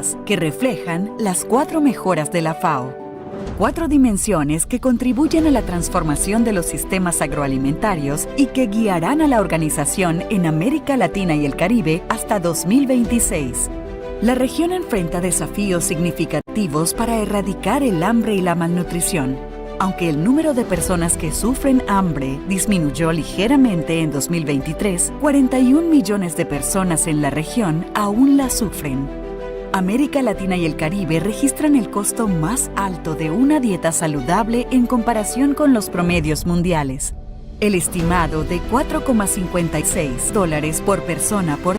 cifras que reflejan las 4 mejoras de la FAO. 4 dimensiones que contribuyen a la transformación de los sistemas agroalimentarios y que guiarán a la organización en América Latina y el Caribe hasta 2026. La región enfrenta desafíos significativos para erradicar el hambre y la malnutrición. Aunque el número de personas que sufren hambre disminuyó ligeramente en 2023, 41 millones de personas en la región aún la sufren. América Latina y el Caribe registran el costo más alto de una dieta saludable en comparación con los promedios mundiales. El estimado de $4,56 por persona por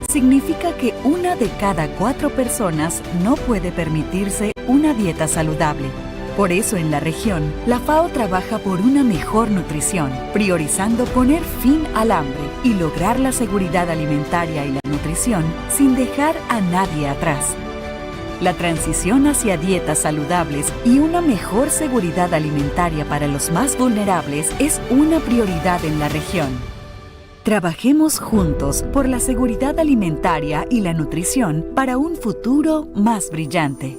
significa que 1 de cada 4 personas no puede permitirse una dieta saludable. Por eso en la región, la FAO trabaja por una mejor nutrición, priorizando poner fin al hambre y lograr la seguridad alimentaria y la nutrición sin dejar a nadie atrás. La transición hacia dietas saludables y una mejor seguridad alimentaria para los más vulnerables es una prioridad en la región. Trabajemos juntos por la seguridad alimentaria y la nutrición para un futuro más brillante.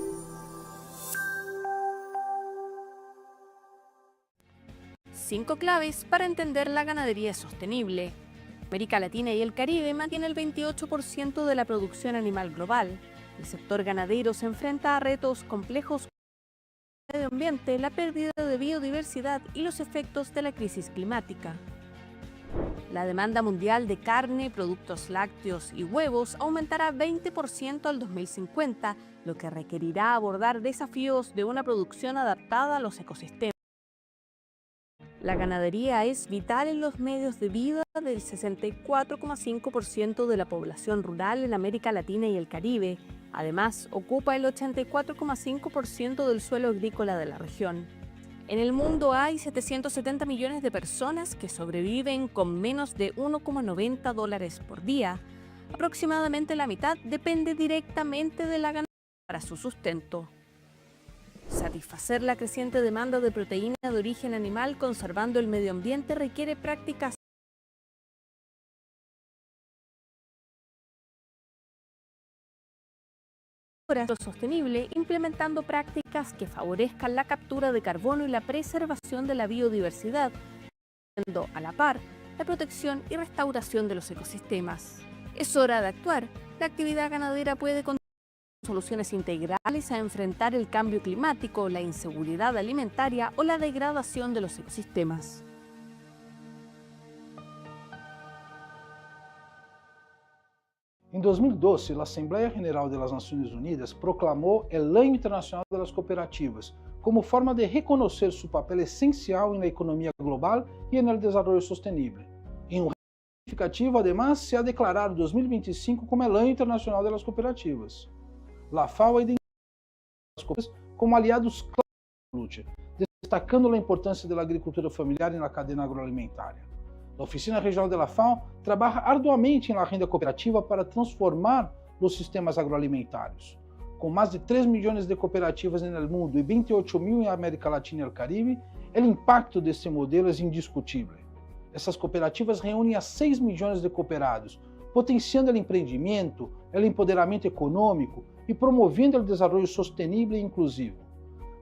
Cinco claves para entender la ganadería sostenible. América Latina y el Caribe mantiene el 28% de la producción animal global. El sector ganadero se enfrenta a retos complejos como el medio ambiente, la pérdida de biodiversidad y los efectos de la crisis climática. La demanda mundial de carne, productos lácteos y huevos aumentará 20% al 2050, lo que requerirá abordar desafíos de una producción adaptada a los ecosistemas. La ganadería es vital en los medios de vida del 64,5% de la población rural en América Latina y el Caribe. Además, ocupa el 84,5% del suelo agrícola de la región. En el mundo hay 770 millones de personas que sobreviven con menos de $1,90 por día. Aproximadamente la mitad depende directamente de la ganadería para su sustento. Satisfacer la creciente demanda de proteína de origen animal conservando el medio ambiente requiere prácticas sostenible, implementando prácticas que favorezcan la captura de carbono y la preservación de la biodiversidad, haciendo a la par la protección y restauración de los ecosistemas. Es hora de actuar. La actividad ganadera puede contribuir con soluciones integrales a enfrentar el cambio climático, la inseguridad alimentaria o la degradación de los ecosistemas. Em 2012, a Assembleia General das Nações Unidas proclamou o Ano Internacional das Cooperativas como forma de reconhecer seu papel essencial na economia global e no desenvolvimento sustentável. Em significativo, además, se ha declarado 2025 como o Ano Internacional das Cooperativas. A FAO identifica as cooperativas como aliados claros na luta, destacando a importância da agricultura familiar na cadeia agroalimentar. A Oficina Regional da FAO trabalha arduamente na renda cooperativa para transformar os sistemas agroalimentários. Com mais de 3 milhões de cooperativas no mundo e 28 mil em América Latina e o Caribe, o impacto desse modelo é indiscutível. Essas cooperativas reúnem a 6 milhões de cooperados, potenciando o empreendimento, o empoderamento econômico e promovendo o desenvolvimento sustentável e inclusivo.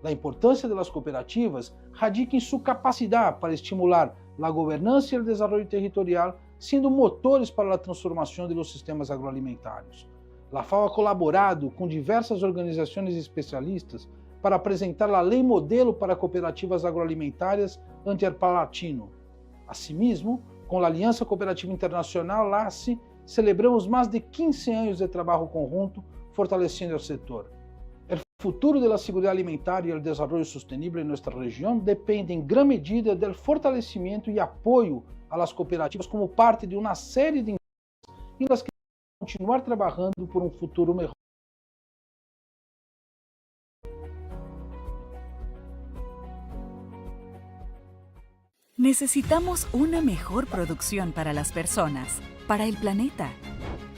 A importância das cooperativas radica em sua capacidade para estimular a governança e o desenvolvimento territorial, sendo motores para a transformação dos sistemas agroalimentários. A FAO ha colaborado com diversas organizações especialistas para apresentar a lei modelo para cooperativas agroalimentárias ante o Latino. Asimismo, com a Aliança Cooperativa Internacional, LAC, celebramos mais de 15 anos de trabalho conjunto fortalecendo o setor. O futuro da segurança alimentar e o desenvolvimento sustentável em nossa região depende em grande medida do fortalecimento e apoio às cooperativas como parte de uma série de empresas em las que continuar trabalhando por um futuro melhor. Necesitamos una mejor producción para las personas, para el planeta.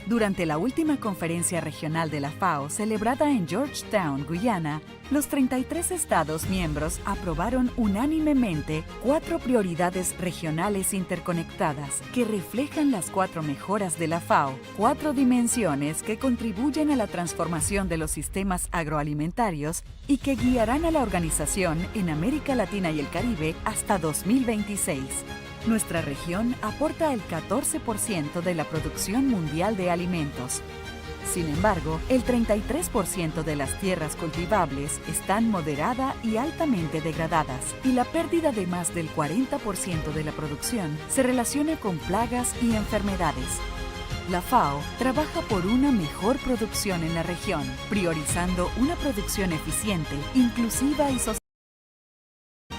Durante la última conferencia regional de la FAO, celebrada en Georgetown, Guyana, los 33 Estados miembros aprobaron unánimemente 4 prioridades regionales interconectadas que reflejan las 4 mejoras de la FAO, 4 dimensiones que contribuyen a la transformación de los sistemas agroalimentarios y que guiarán a la organización en América Latina y el Caribe hasta 2026. Nuestra región aporta el 14% de la producción mundial de alimentos. Sin embargo, el 33% de las tierras cultivables están moderada y altamente degradadas, y la pérdida de más del 40% de la producción se relaciona con plagas y enfermedades. La FAO trabaja por una mejor producción en la región, priorizando una producción eficiente, inclusiva y sostenible.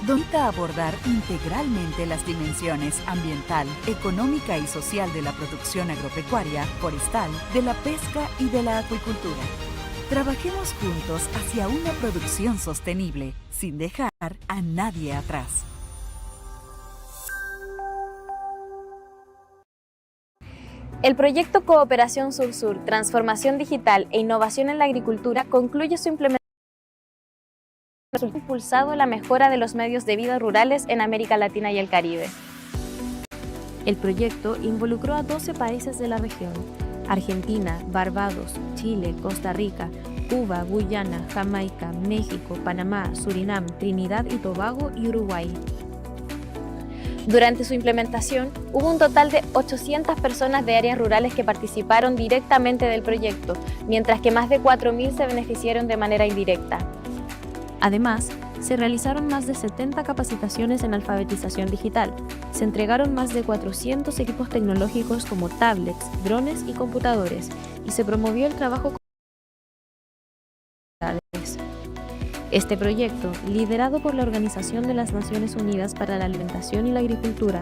Donita abordar integralmente las dimensiones ambiental, económica y social de la producción agropecuaria, forestal, de la pesca y de la acuicultura. Trabajemos juntos hacia una producción sostenible, sin dejar a nadie atrás. El proyecto Cooperación Sur-Sur, Transformación Digital e Innovación en la Agricultura concluye su implementación. Impulsado la mejora de los medios de vida rurales en América Latina y el Caribe. El proyecto involucró a 12 países de la región: Argentina, Barbados, Chile, Costa Rica, Cuba, Guyana, Jamaica, México, Panamá, Surinam, Trinidad y Tobago y Uruguay. Durante su implementación, hubo un total de 800 personas de áreas rurales que participaron directamente del proyecto, mientras que más de 4.000 se beneficiaron de manera indirecta. Además, se realizaron más de 70 capacitaciones en alfabetización digital, se entregaron más de 400 equipos tecnológicos como tablets, drones y computadores, y se promovió el trabajo con comunidades. Este proyecto, liderado por la Organización de las Naciones Unidas para la Alimentación y la Agricultura,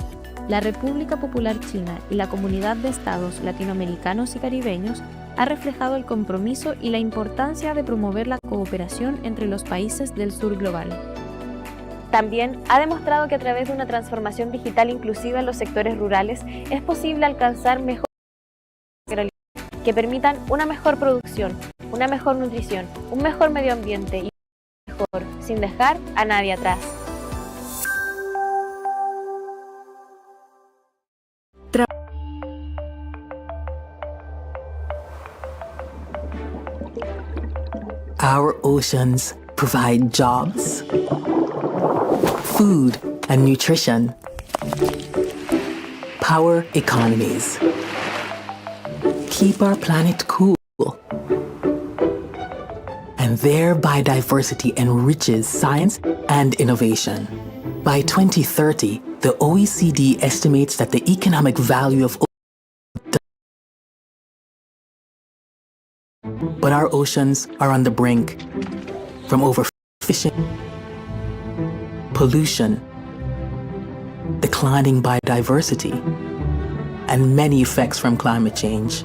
la República Popular China y la Comunidad de Estados Latinoamericanos y Caribeños, ha reflejado el compromiso y la importancia de promover la cooperación entre los países del sur global. También ha demostrado que a través de una transformación digital inclusiva en los sectores rurales es posible alcanzar mejores que permitan una mejor producción, una mejor nutrición, un mejor medio ambiente y mejor, sin dejar a nadie atrás. Our oceans provide jobs, food and nutrition, power economies, keep our planet cool, and their biodiversity enriches science and innovation. By 2030, the OECD estimates that the economic value of but our oceans are on the brink from overfishing, pollution, declining biodiversity, and many effects from climate change.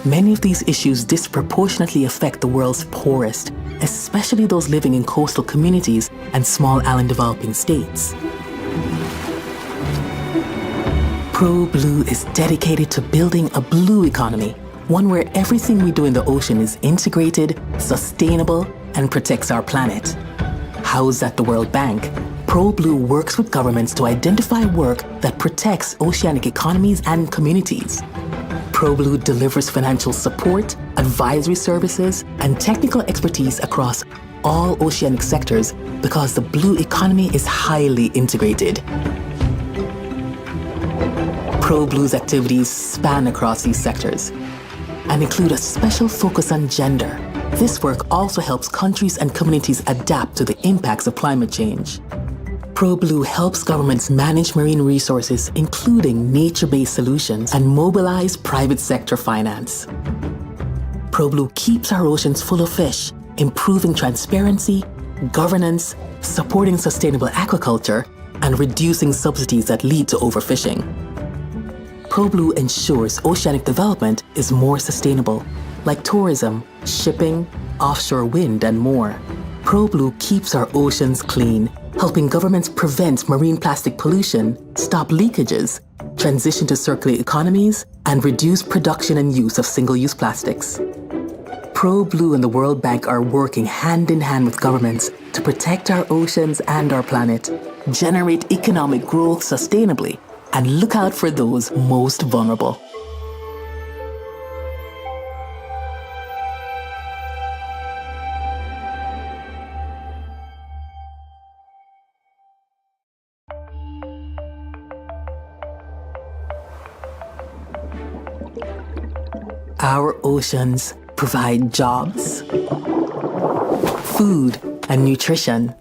Many of these issues disproportionately affect the world's poorest, especially those living in coastal communities and small island developing states. ProBlue is dedicated to building a blue economy, one where everything we do in the ocean is integrated, sustainable, and protects our planet. Housed at the World Bank, ProBlue works with governments to identify work that protects oceanic economies and communities. ProBlue delivers financial support, advisory services, and technical expertise across all oceanic sectors because the blue economy is highly integrated. ProBlue's activities span across these sectors and include a special focus on gender. This work also helps countries and communities adapt to the impacts of climate change. ProBlue helps governments manage marine resources, including nature-based solutions, and mobilize private sector finance. ProBlue keeps our oceans full of fish, improving transparency, governance, supporting sustainable aquaculture, and reducing subsidies that lead to overfishing. ProBlue ensures oceanic development is more sustainable, like tourism, shipping, offshore wind, and more. ProBlue keeps our oceans clean, helping governments prevent marine plastic pollution, stop leakages, transition to circular economies, and reduce production and use of single-use plastics. ProBlue and the World Bank are working hand in hand with governments to protect our oceans and our planet, generate economic growth sustainably, and look out for those most vulnerable. Our oceans provide jobs, food and nutrition,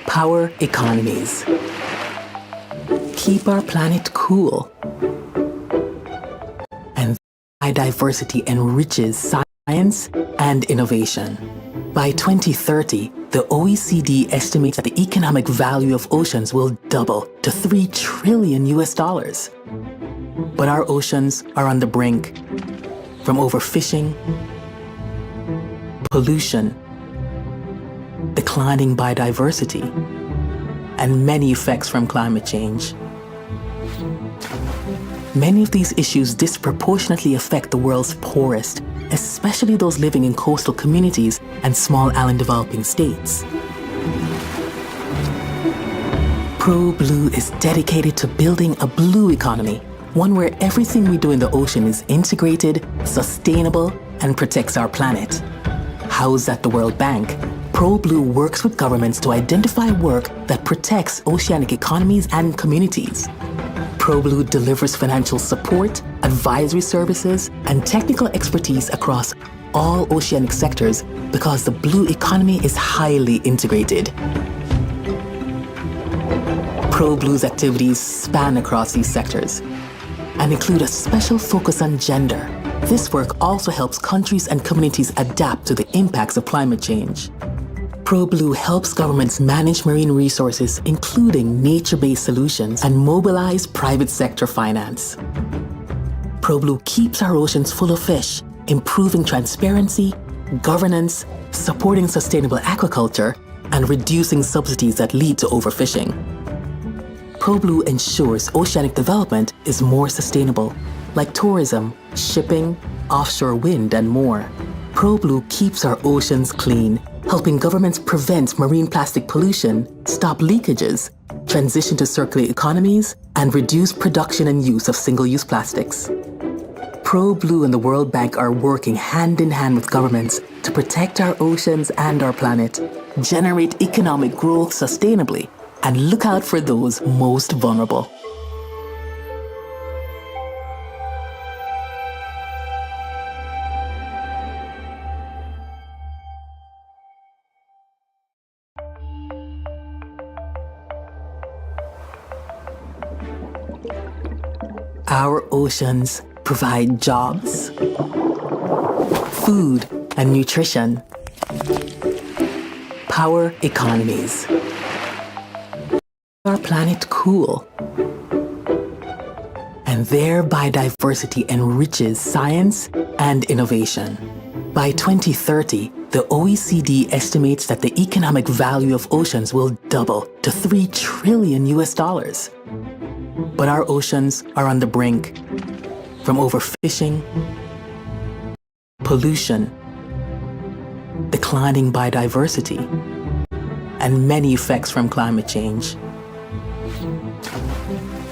power economies, keep our planet cool, and biodiversity enriches science and innovation. By 2030, the OECD estimates that the economic value of oceans will double to $3 trillion. But our oceans are on the brink from overfishing, pollution, declining biodiversity, and many effects from climate change. Many of these issues disproportionately affect the world's poorest, especially those living in coastal communities and small island developing states. ProBlue is dedicated to building a blue economy, one where everything we do in the ocean is integrated, sustainable, and protects our planet. Housed at the World Bank, ProBlue works with governments to identify work that protects oceanic economies and communities. ProBlue delivers financial support, advisory services, and technical expertise across all oceanic sectors because the blue economy is highly integrated. ProBlue's activities span across these sectors and include a special focus on gender. This work also helps countries and communities adapt to the impacts of climate change. ProBlue helps governments manage marine resources, including nature-based solutions, and mobilize private sector finance. ProBlue keeps our oceans full of fish, improving transparency, governance, supporting sustainable aquaculture, and reducing subsidies that lead to overfishing. ProBlue ensures oceanic development is more sustainable, like tourism, shipping, offshore wind, and more. ProBlue keeps our oceans clean, helping governments prevent marine plastic pollution, stop leakages, transition to circular economies, and reduce production and use of single-use plastics. ProBlue and the World Bank are working hand in hand with governments to protect our oceans and our planet, generate economic growth sustainably, and look out for those most vulnerable. Our oceans provide jobs, food and nutrition, power economies, our planet cool, and their biodiversity enriches science and innovation. By 2030, the OECD estimates that the economic value of oceans will double to $3 trillion. But our oceans are on the brink from overfishing, pollution, declining biodiversity, and many effects from climate change.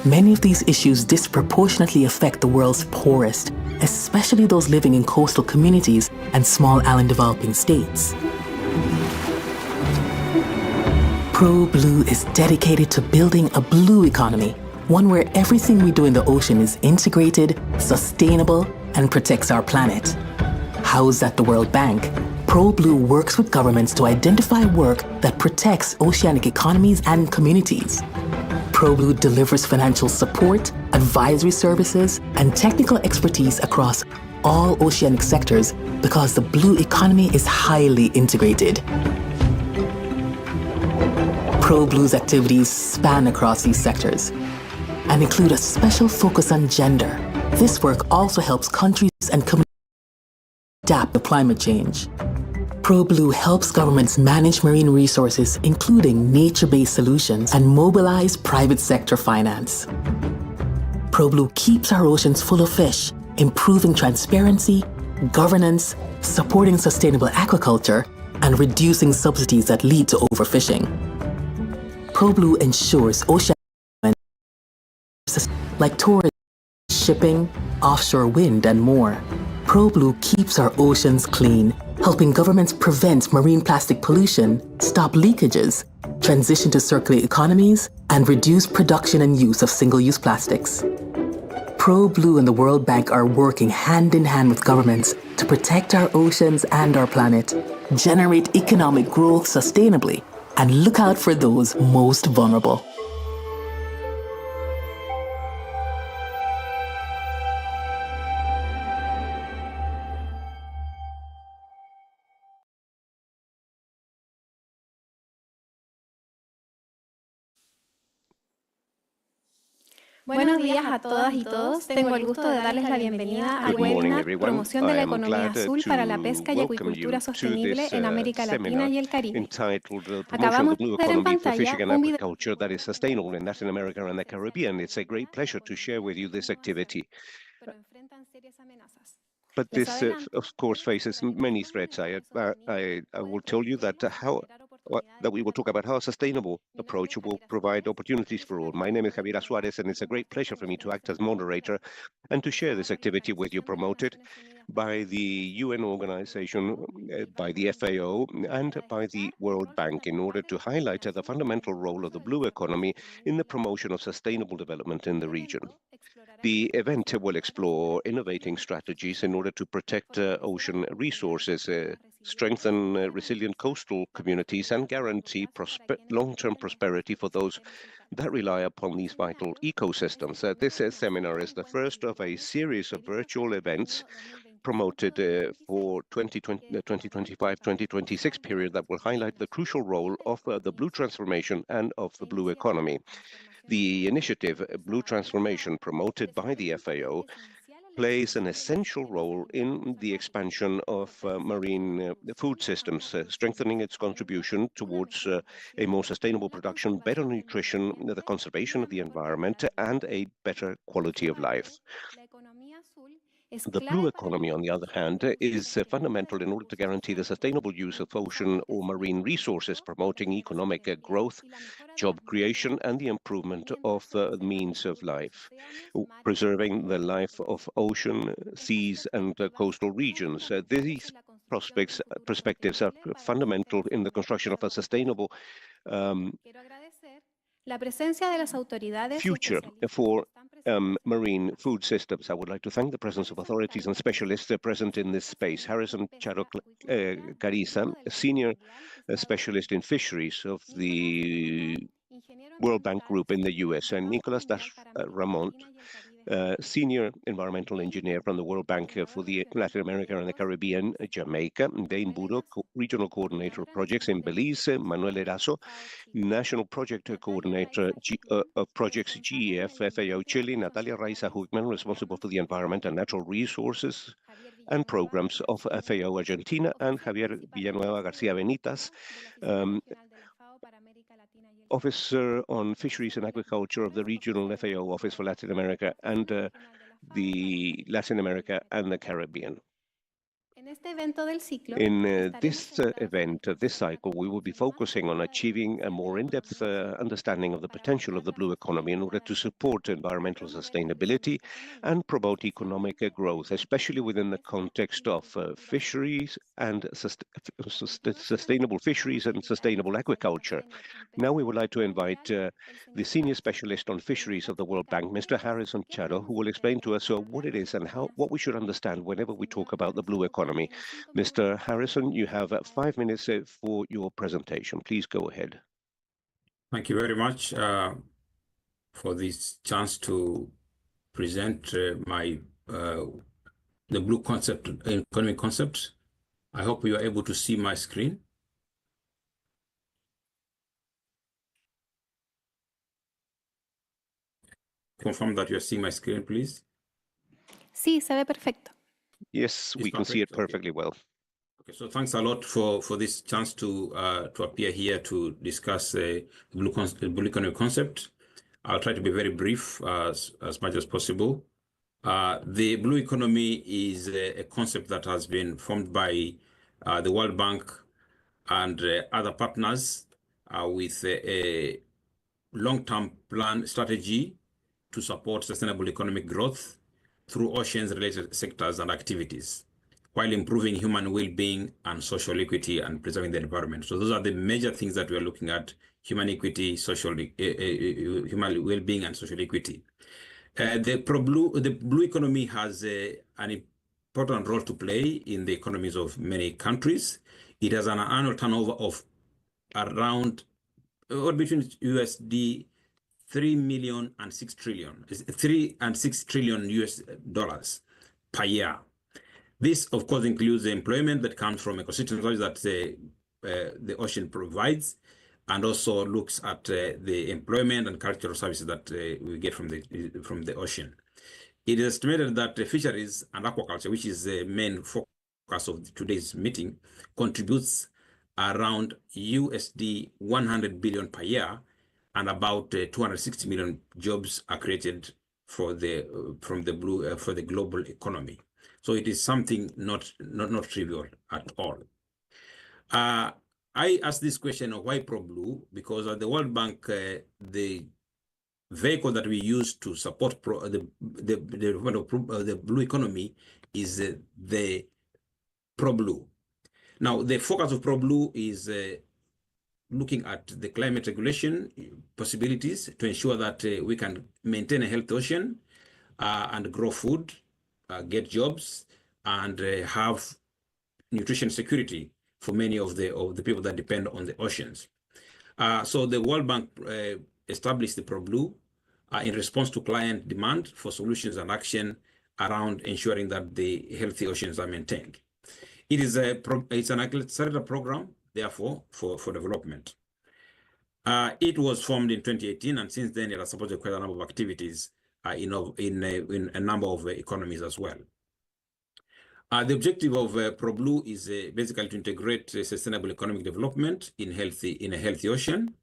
Many of these issues disproportionately affect the world's poorest, especially those living in coastal communities and small island developing states. ProBlue is dedicated to building a blue economy, one where everything we do in the ocean is integrated, sustainable, and protects our planet. Housed at the World Bank, ProBlue works with governments to identify work that protects oceanic economies and communities. ProBlue delivers financial support, advisory services, and technical expertise across all oceanic sectors because the blue economy is highly integrated. ProBlue's activities span across these sectors and include a special focus on gender. This work also helps countries and communities adapt to climate change. ProBlue helps governments manage marine resources, including nature-based solutions, and mobilize private sector finance. ProBlue keeps our oceans full of fish, improving transparency, governance, supporting sustainable aquaculture, and reducing subsidies that lead to overfishing. ProBlue ensures ocean like tourism, shipping, offshore wind, and more. ProBlue keeps our oceans clean, helping governments prevent marine plastic pollution, stop leakages, transition to circular economies, and reduce production and use of single-use plastics. ProBlue and the World Bank are working hand in hand with governments to protect our oceans and our planet, generate economic growth sustainably, and look out for those most vulnerable. Buenos días a todas y todos. Tengo el gusto de darles la bienvenida al webinar Promoción de la Economía Azul para la Pesca y Acuicultura Sostenible en América Latina y el Caribe. Acabamos de ver en pantalla un video that is sustainable in Latin America and the Caribbean. It's a great pleasure to share with you this activity. pero enfrentan serias amenazas. But this, of course, faces many threats. I will tell you that that we will talk about how a sustainable approach will provide opportunities for all. My name is Javier Suarez, and it's a great pleasure for me to act as moderator and to share this activity with you, promoted by the UN organization, by the FAO, and by the World Bank, in order to highlight the fundamental role of the blue economy in the promotion of sustainable development in the region. The event will explore innovating strategies in order to protect ocean resources, strengthen resilient coastal communities, and guarantee long-term prosperity for those that rely upon these vital ecosystems. This seminar is the first of a series of virtual events promoted for 2025-2026 period that will highlight the crucial role of the blue transformation and of the blue economy. The initiative Blue Transformation, promoted by the FAO, plays an essential role in the expansion of marine food systems, strengthening its contribution towards a more sustainable production, better nutrition, the conservation of the environment, and a better quality of life. The blue economy, on the other hand, is fundamental in order to guarantee the sustainable use of ocean or marine resources, promoting economic growth, job creation, and the improvement of means of life, preserving the life of ocean, seas, and coastal regions. These perspectives are fundamental in the construction of a sustainable future for marine food systems. I would like to thank the presence of authorities and specialists present in this space. Harrison Charo Cariza, a senior specialist in fisheries of the World Bank Group in the US, and Nicolas Ramont, senior environmental engineer from the World Bank for the Latin America and the Caribbean, Jamaica; Dane Budo, regional coordinator of projects in Belize; Manuel Erazo, national project coordinator of projects GEF, FAO Chile; Natalia Raiza Hugman, responsible for the environment and natural resources and programs of FAO Argentina; and Javier Villanueva Garcia Benitas, Officer on Fisheries and Aquaculture of the Regional FAO Office for Latin America and the Latin America and the Caribbean. In this event, this cycle, we will be focusing on achieving a more in-depth understanding of the potential of the blue economy in order to support environmental sustainability and promote economic growth, especially within the context of fisheries and sustainable fisheries and sustainable aquaculture. Now we would like to invite the senior specialist on fisheries of the World Bank, Mr. Harrison Charo, who will explain to us what it is and what we should understand whenever we talk about the blue economy. Mr. Harrison, you have 5 minutes for your presentation. Please go ahead. Thank you very much for this chance to present the blue concept, economy concept. I hope you are able to see my screen. Confirm that you are seeing my screen, please. Sí, se ve perfecto. Yes, we can see it perfectly well. Okay, so thanks a lot for this chance to appear here to discuss the blue economy concept. I'll try to be very brief as much as possible. The blue economy is a concept that has been formed by the World Bank and other partners with a long-term plan strategy to support sustainable economic growth through oceans-related sectors and activities, while improving human well-being and social equity and preserving the environment. So those are the major things that we are looking at: human equity, human well-being, and social equity. The blue economy has an important role to play in the economies of many countries. It has an annual turnover of around or between USD 3 million and 6 trillion, 3 and 6 trillion US dollars per year. This, of course, includes the employment that comes from ecosystem services that the ocean provides, and also looks at the employment and cultural services that we get from the ocean. It is estimated that fisheries and aquaculture, which is the main focus of today's meeting, contributes around USD 100 billion per year, and about 260 million jobs are created for the global economy. So it is something not trivial at all. I asked this question of why ProBlue, because at the World Bank, the vehicle that we use to support the blue economy is the ProBlue. Now, the focus of ProBlue is looking at the climate regulation possibilities to ensure that we can maintain a healthy ocean and grow food, get jobs, and have nutrition security for many of the people that depend on the oceans. So the World Bank established the ProBlue in response to client demand for solutions and action around ensuring that the healthy oceans are maintained. It's an accelerator program, therefore, for development. It was formed in 2018, and since then it has supported quite a number of activities in a number of economies as well. The objective of ProBlue is basically to integrate sustainable economic development in a healthy ocean.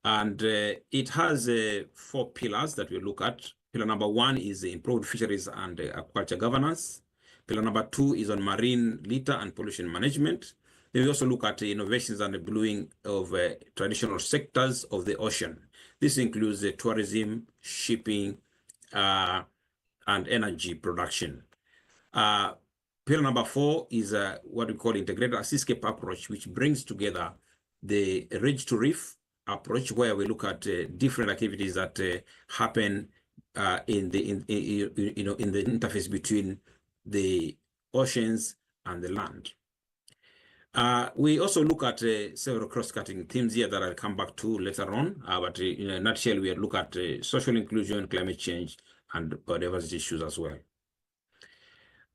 And it has 4 pillars that we look at. Pillar number 1 is improved fisheries and aquaculture governance. Pillar number 2 is on marine litter and pollution management. Then we also look at innovations and the blueing of traditional sectors of the ocean. This includes tourism, shipping, and energy production. Pillar number 4 is what we call integrated seascape approach, which brings together the ridge to reef approach, where we look at different activities that happen in the interface between the oceans and the land. We also look at several cross-cutting themes here that I'll come back to later on. But in a nutshell, we look at social inclusion, climate change, and biodiversity issues as well.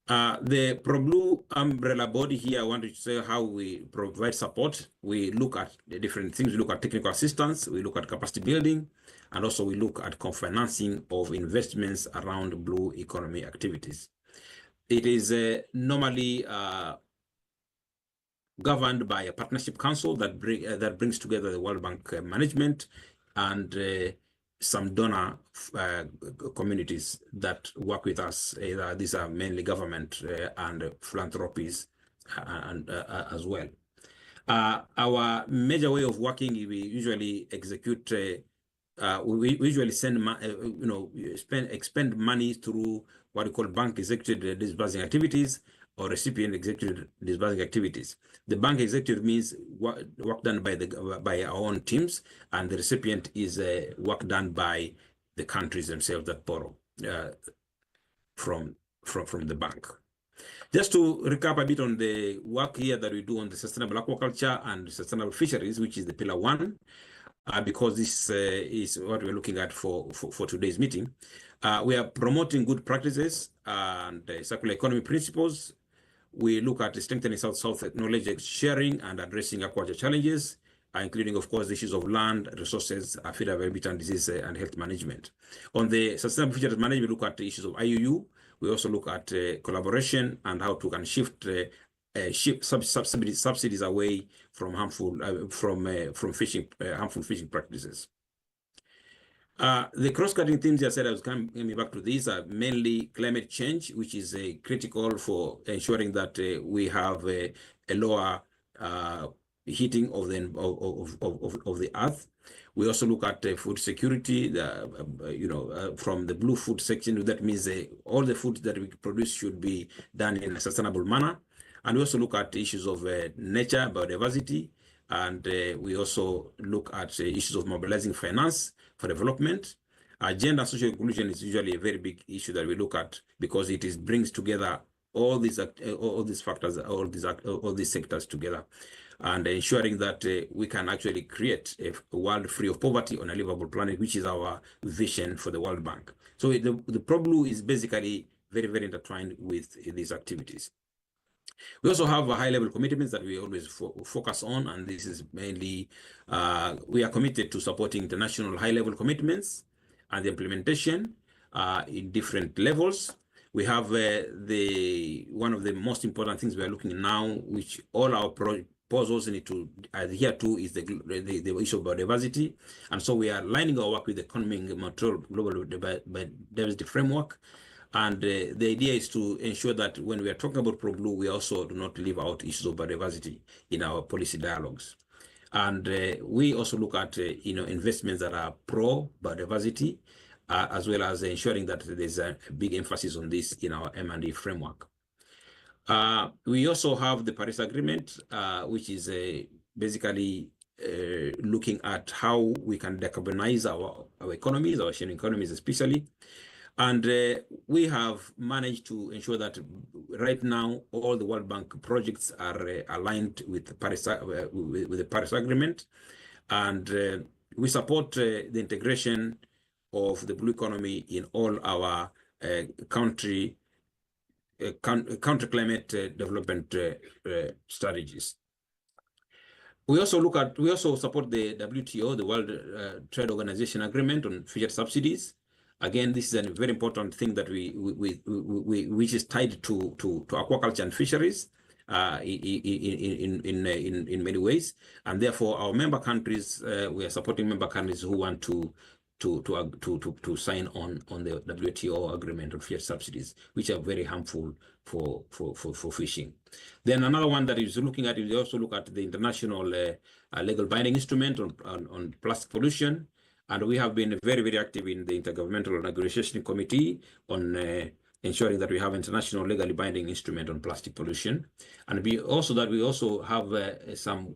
The ProBlue umbrella body here, I want to say how we provide support. We look at the different things. We look at technical assistance, we look at capacity building, and also we look at co-financing of investments around blue economy activities. It is normally governed by a partnership council that brings together the World Bank management and some donor communities that work with us. These are mainly government and philanthropies and as well. Our major way of working, we usually execute. We usually expend money through what we call bank executed disbursing activities or recipient executed disbursing activities. The bank executive means work done by our own teams, and the recipient is work done by the countries themselves that borrow from the bank. Just to recap a bit on the work here that we do on the sustainable aquaculture and sustainable fisheries, which is the pillar 1, because this is what we're looking at for today's meeting. We are promoting good practices and circular economy principles. We look at strengthening South-South knowledge sharing and addressing aquaculture challenges, including, of course, the issues of land, resources, feed availability and disease and health management. On the sustainable fisheries management, we look at the issues of IUU. We also look at collaboration and how to can shift shift subsidies away from harmful harmful fishing practices. The cross-cutting themes I said I was coming back to these are mainly climate change, which is critical for ensuring that we have a lower heating of the earth. We also look at food security, from the blue food section. That means all the food that we produce should be done in a sustainable manner. And we also look at issues of nature, biodiversity, and we also look at issues of mobilizing finance for development. Gender and social inclusion is usually a very big issue that we look at because it brings together all these factors, all these sectors together, and ensuring that we can actually create a world free of poverty on a livable planet, which is our vision for the World Bank. So the ProBlue is basically very, very intertwined with these activities. We also have high-level commitments that we always focus on, and this is mainly, we are committed to supporting international high-level commitments and the implementation in different levels. We have one of the most important things we are looking at now, which all our proposals need to adhere to, is the issue of biodiversity. And so we are lining our work with the Economic Global Biodiversity Framework. And the idea is to ensure that when we are talking about ProBlue, we also do not leave out issues of biodiversity in our policy dialogues. And we also look at investments that are pro-biodiversity, as well as ensuring that there's a big emphasis on this in our M&E framework. We also have the Paris Agreement, which is basically looking at how we can decarbonize our economies, our sharing economies especially. And we have managed to ensure that right now all the World Bank projects are aligned with the Paris Agreement, and we support the integration of the blue economy in all our country climate development strategies. We also support the WTO, the World Trade Organization Agreement on fishery subsidies. Again, this is a very important thing that which is tied to aquaculture and fisheries in many ways, and therefore our member countries, we are supporting member countries who want to sign on the WTO agreement on fishery subsidies, which are very harmful for fishing. Then another one that is looking at, we also look at the international legal binding instrument on plastic pollution. And we have been very, very active in the Intergovernmental Negotiation Committee on ensuring that we have international legally binding instrument on plastic pollution. And we also have some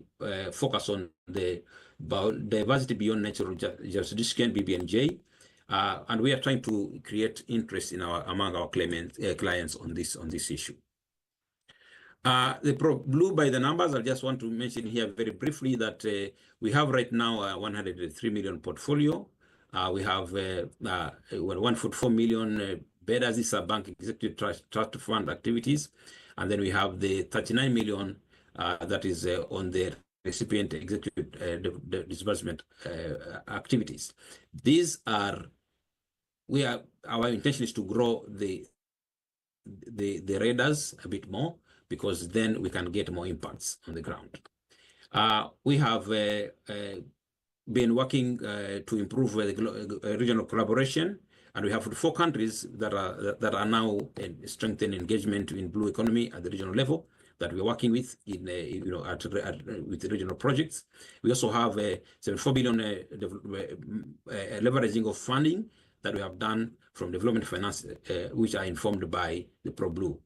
focus on the diversity beyond natural jurisdiction, BBNJ. And we are trying to create interest among our clients on this issue. The ProBlue by the numbers, I just want to mention here very briefly that we have right now a 103 million portfolio. We have 1.4 million bedders. These are bank executive trust fund activities. And then we have the 39 million that is on the recipient executive disbursement activities. These are, our intention is to grow the radars a bit more, because then we can get more impacts on the ground. We have been working to improve the regional collaboration, and we have 4 countries that are now strengthening engagement in blue economy at the regional level that we're working with with the regional projects. We also have 74 billion leveraging of funding that we have done from development finance, which are informed by the ProBlue.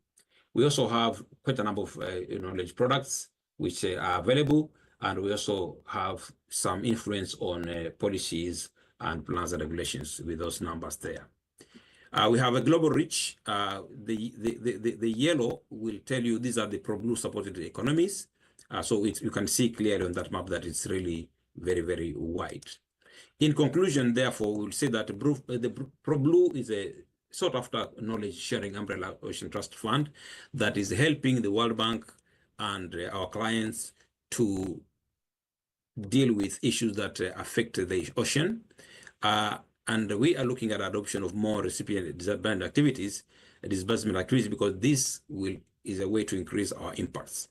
We also have quite a number of knowledge products which are available, and we also have some influence on policies and plans and regulations with those numbers there. We have a global reach. The yellow will tell you these are the ProBlue supported economies. So you can see clearly on that map that it's really very, very wide. In conclusion, therefore, we'll say that the ProBlue is a sought after knowledge sharing umbrella ocean trust fund that is helping the World Bank and our clients to deal with issues that affect the ocean. And we are looking at adoption of more recipient disbursement activities, because this will is a way to increase our impacts.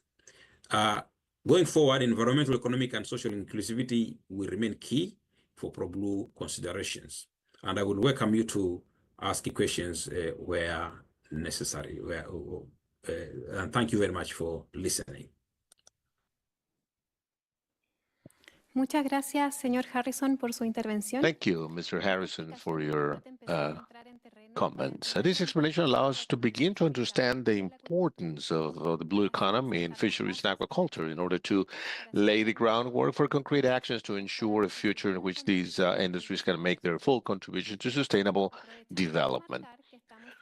Going forward, environmental, economic, and social inclusivity will remain key for ProBlue considerations. And I would welcome you to ask questions where necessary. And thank you very much for listening. Muchas gracias, señor Harrison, por su intervención. Thank you, Mr. Harrison, for your comments. This explanation allows us to begin to understand the importance of the blue economy in fisheries and aquaculture in order to lay the groundwork for concrete actions to ensure a future in which these industries can make their full contribution to sustainable development.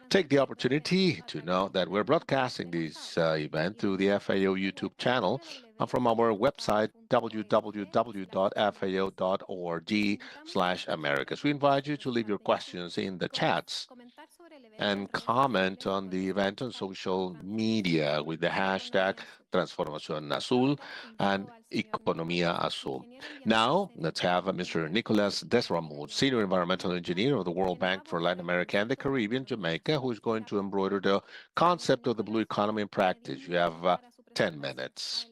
Take the opportunity to know that we're broadcasting this event through the FAO YouTube channel from our website, www.fao.org/Americas. We invite you to leave your questions in the chats and comment on the event on social media with the hashtag Transformación Azul and Economía Azul. Now, let's have Mr. Nicolas Desramud, Senior Environmental Engineer of the World Bank for Latin America and the Caribbean, Jamaica, who is going to embroider the concept of the blue economy in practice. You have 10 minutes.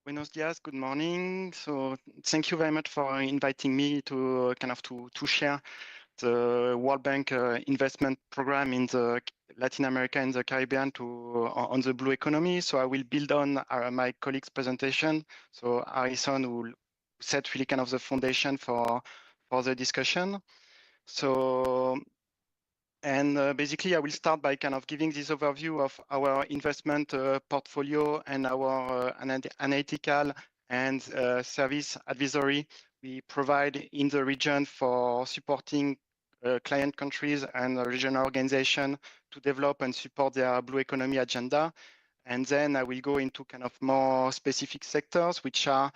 Buenos dias, good morning. So thank you very much for inviting me to to share the World Bank investment program in the Latin America and the Caribbean on the blue economy. So I will build on my colleague's presentation. So Harrison will set really the foundation for the discussion. So basically, I will start by giving this overview of our investment portfolio and our analytical and service advisory we provide in the region for supporting client countries and regional organizations to develop and support their blue economy agenda. And then I will go into more specific sectors which are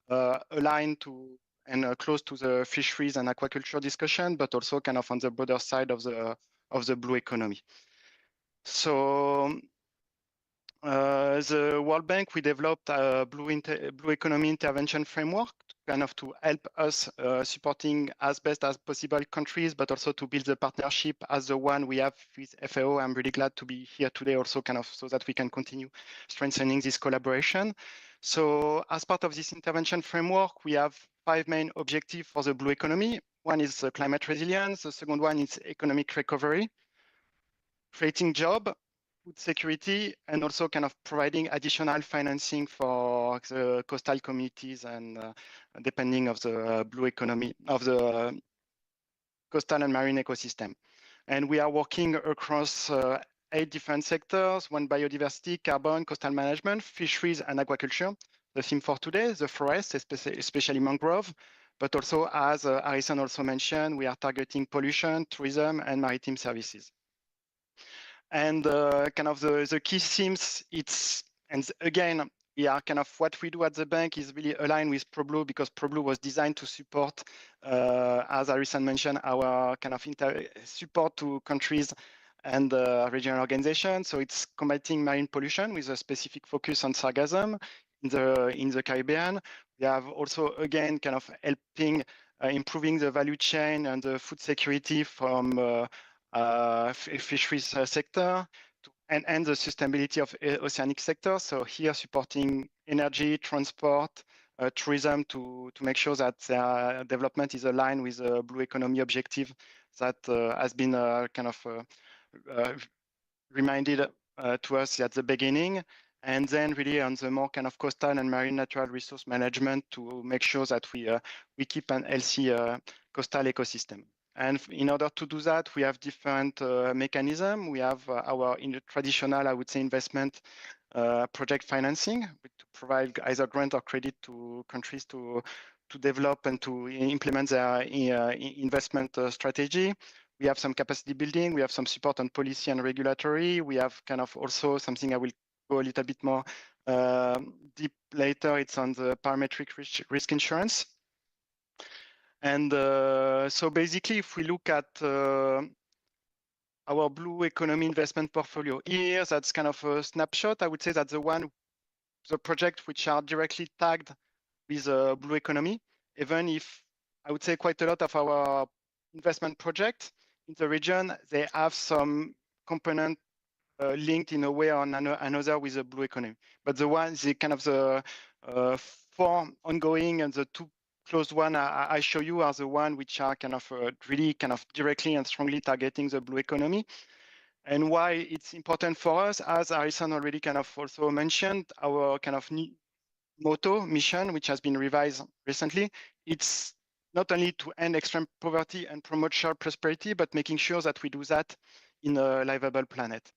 aligned to and close to the fisheries and aquaculture discussion, but also on the broader side of the blue economy. So the World Bank, we developed a blue economy intervention framework to help us supporting as best as possible countries, but also to build the partnership as the one we have with FAO. I'm really glad to be here today also so that we can continue strengthening this collaboration. So as part of this intervention framework, we have 5 main objectives for the blue economy. One is climate resilience. The second one is economic recovery, creating jobs, food security, and also providing additional financing for the coastal communities and depending of the blue economy of the coastal and marine ecosystem. And we are working across 8 different sectors: one, biodiversity, carbon, coastal management, fisheries, and aquaculture. The theme for today is the forest, especially mangrove, but also, as Harrison also mentioned, we are targeting pollution, tourism, and maritime services. And the key themes, and again, we are what we do at the bank is really aligned with ProBlue, because ProBlue was designed to support, as Harrison mentioned, our support to countries and regional organizations. So it's combating marine pollution with a specific focus on sargassum in the Caribbean. We have also, again, helping improving the value chain and the food security from fisheries sector and the sustainability of oceanic sector. So here supporting energy, transport, tourism to make sure that their development is aligned with the blue economy objective that has been reminded to us at the beginning. And then really on the more coastal and marine natural resource management to make sure that we keep an healthy coastal ecosystem. And in order to do that, we have different mechanisms. We have our traditional, I would say, investment project financing to provide either grant or credit to countries to develop and to implement their investment strategy. We have some capacity building. We have some support on policy and regulatory. We have also something I will go a little bit more deep later. It's on the parametric risk insurance. And so basically, if we look at our blue economy investment portfolio here, that's a snapshot. I would say that the projects which are directly tagged with blue economy, even if I would say quite a lot of our investment projects in the region, they have some component linked in a way or another with the blue economy. But the kind of the 4 ongoing and the 2 closed one I show you are the one which are kind of really kind of directly and strongly targeting the blue economy. And why it's important for us, as Harrison already kind of also mentioned, our kind of motto, mission, which has been revised recently, it's not only to end extreme poverty and promote shared prosperity, but making sure that we do that in a livable planet.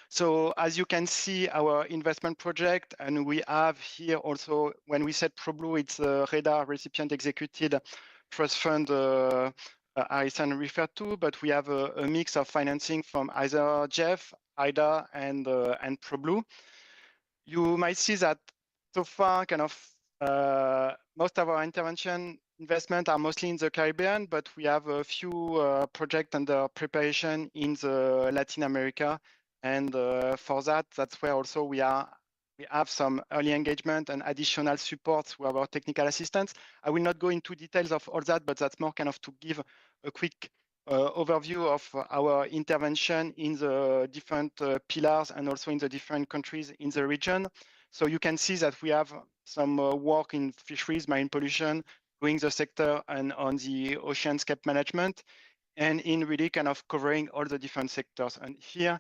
So as you can see, our investment project, and we have here also, when we said ProBlue, it's a radar recipient executed trust fund Harrison referred to, but we have a mix of financing from either Jeff, IDA, and ProBlue. You might see that so far, kind of most of our intervention investment are mostly in the Caribbean, but we have a few projects under preparation in the Latin America. And for that, that's where also we have some early engagement and additional support through our technical assistance. I will not go into details of all that, but that's more kind of to give a quick overview of our intervention in the different pillars and also in the different countries in the region. So you can see that we have some work in fisheries, marine pollution, growing the sector, and on the oceanscape management, and in really kind of covering all the different sectors. And here,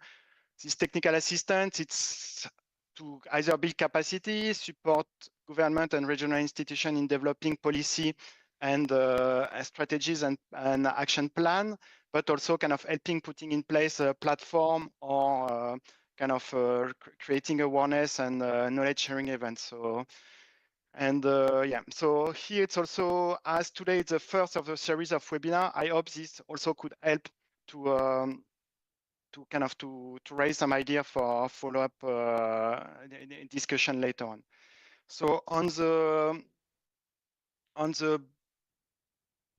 this technical assistance, it's to either build capacity, support government and regional institutions in developing policy and strategies and action plan, but also kind of helping putting in place a platform or kind of creating awareness and knowledge sharing events. So, and yeah, so here it's also, as today it's the first of the series of webinar, I hope this also could help to kind of to raise some idea for follow-up discussion later on. So on the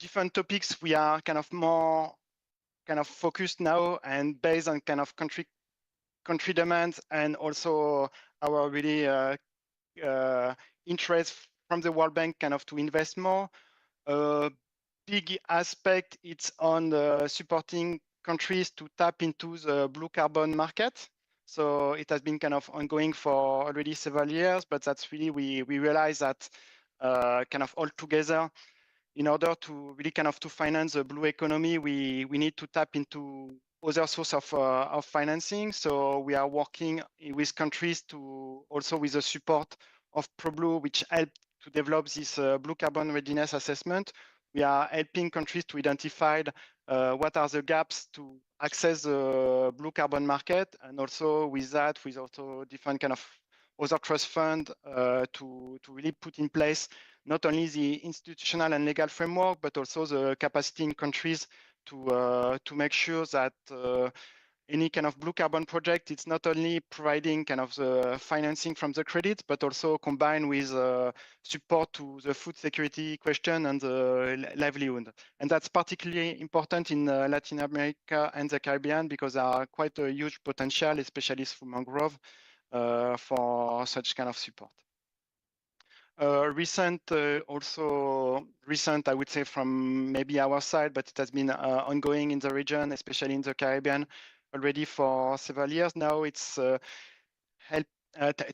different topics, we are kind of more kind of focused now and based on kind of country demands and also our really interest from the World Bank kind of to invest more. Big aspect, it's on supporting countries to tap into the blue carbon market. So it has been kind of ongoing for already several years, but that's really, we realize that kind of all together, in order to really kind of to finance the blue economy, we need to tap into other source of financing. So we are working with countries to also with the support of ProBlue, which help to develop this blue carbon readiness assessment. We are helping countries to identify what are the gaps to access the blue carbon market, and also with that, with also different kind of other trust fund to really put in place not only the institutional and legal framework, but also the capacity in countries to make sure that any kind of blue carbon project, it's not only providing kind of the financing from the credits, but also combined with support to the food security question and the livelihood. And that's particularly important in Latin America and the Caribbean, because there are quite a huge potential, especially through mangrove, for such kind of support. Recent, I would say, from maybe our side, but it has been ongoing in the region, especially in the Caribbean, already for several years now. It's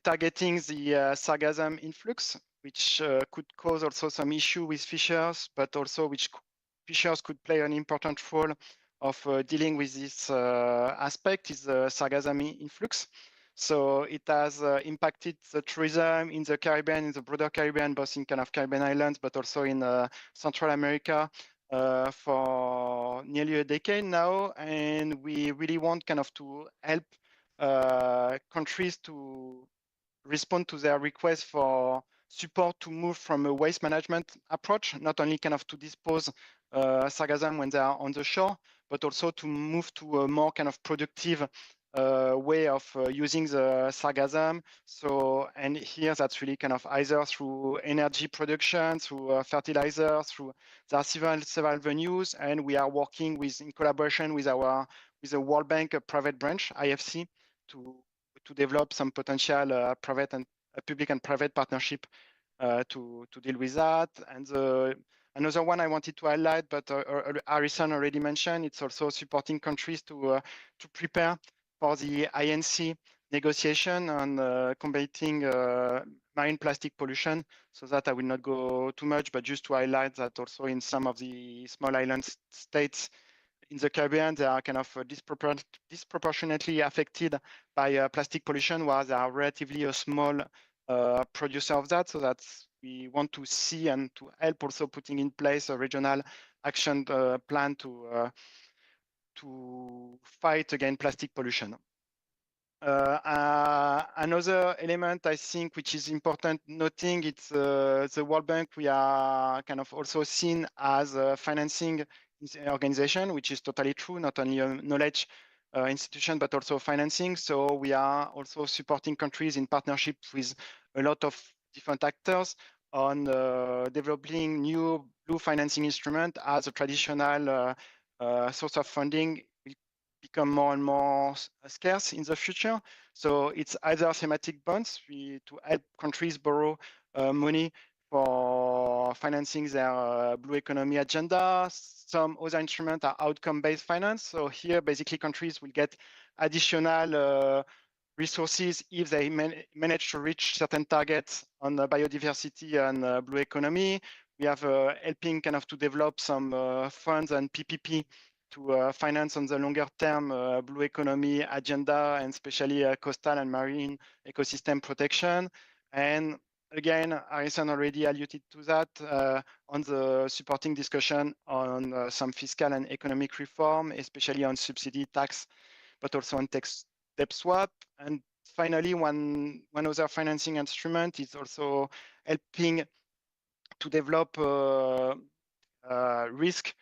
targeting the sargassum influx, which could cause also some issue with fishers, but also which fishers could play an important role of dealing with this aspect, is the sargassum influx. So it has impacted the tourism in the Caribbean, in the broader Caribbean, both in kind of Caribbean islands, but also in Central America for nearly a decade now. And we really want kind of to help countries to respond to their request for support to move from a waste management approach, not only kind of to dispose sargassum when they are on the shore, but also to move to a more kind of productive way of using the sargassum. So, and here that's really kind of either through energy production, through fertilizer, through, there are several venues, and we are working with, in collaboration with the World Bank private branch, IFC, to develop some potential private and public and private partnership to deal with that. And another one I wanted to highlight, but Harrison already mentioned, it's also supporting countries to prepare for the INC negotiation on combating marine plastic pollution. So that I will not go too much, but just to highlight that also in some of the small island states in the Caribbean, they are kind of disproportionately affected by plastic pollution, while they are relatively a small producer of that. So that's we want to see and to help also putting in place a regional action plan to fight against plastic pollution. Another element I think which is important noting, it's the World Bank. We are kind of also seen as financing organization, which is totally true, not only a knowledge institution, but also financing. So we are also supporting countries in partnership with a lot of different actors on developing new blue financing instrument as a traditional source of funding become more and more scarce in the future. So it's either thematic bonds to help countries borrow money for financing their blue economy agenda. Some other instruments are outcome-based finance. So here, basically, countries will get additional resources if they manage to reach certain targets on biodiversity and blue economy. We have helping kind of to develop some funds and PPP to finance on the longer term blue economy agenda, and especially coastal and marine ecosystem protection. And again, Harrison already alluded to that on the supporting discussion on some fiscal and economic reform, especially on subsidy tax, but also on tax debt swap. And finally, one other financing instrument is also helping to develop risk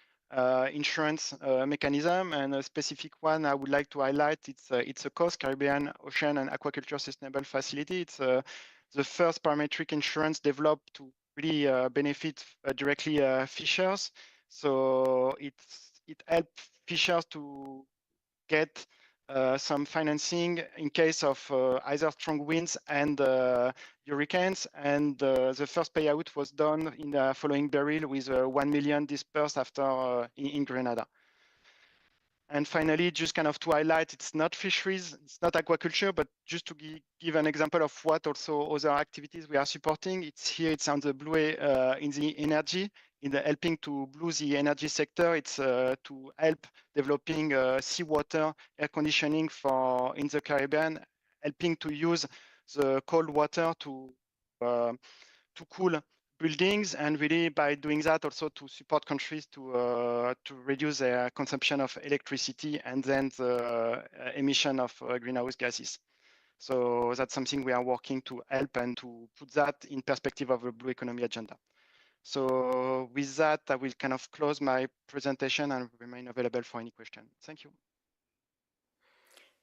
insurance mechanism, and a specific one I would like to highlight. It's a COAST, Caribbean Ocean and Aquaculture Sustainable Facility. It's the first parametric insurance developed to really benefit directly fishers. So it helps fishers to get some financing in case of either strong winds and hurricanes. And the first payout was done in the following Beryl with 1 million dispersed after in Grenada. And finally, just kind of to highlight, it's not fisheries, it's not aquaculture, but just to give an example of what also other activities we are supporting. It's on the blue in the energy, in the helping to blue the energy sector. It's to help developing seawater air conditioning in the Caribbean, helping to use the cold water to cool buildings, and really by doing that also to support countries to reduce their consumption of electricity and then the emission of greenhouse gases. So that's something we are working to help and to put that in perspective of a blue economy agenda. So with that, I will kind of close my presentation and remain available for any question. Thank you.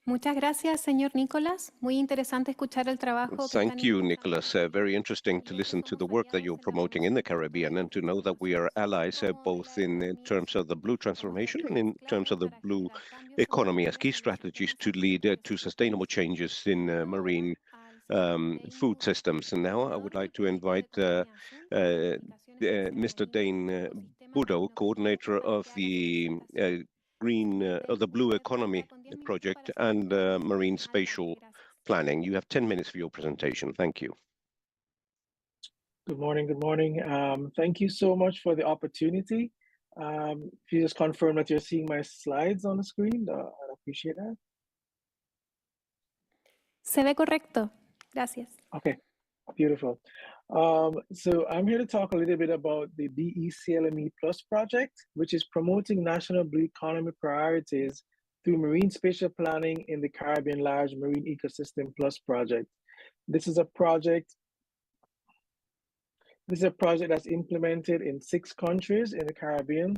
Muchas gracias, señor Nicolás. Muy interesante escuchar el trabajo. Thank you, Nicholas. Very interesting to listen to the work that you're promoting in the Caribbean, and to know that we are allies both in terms of the blue transformation and in terms of the blue economy as key strategies to lead to sustainable changes in marine food systems. And now I would like to invite Mr. Dane Budo, coordinator of the the Blue Economy Project and Marine Spatial Planning. You have 10 minutes for your presentation. Thank you. Good morning. Good morning. Thank you so much for the opportunity. If you just confirm that you're seeing my slides on the screen, I'd appreciate that. Se ve correcto. Gracias. Okay, beautiful. So I'm here to talk a little bit about the BECLME Plus project, which is promoting national blue economy priorities through marine spatial planning in the Caribbean Large Marine Ecosystem Plus project. This is a project that's implemented in 6 countries in the Caribbean: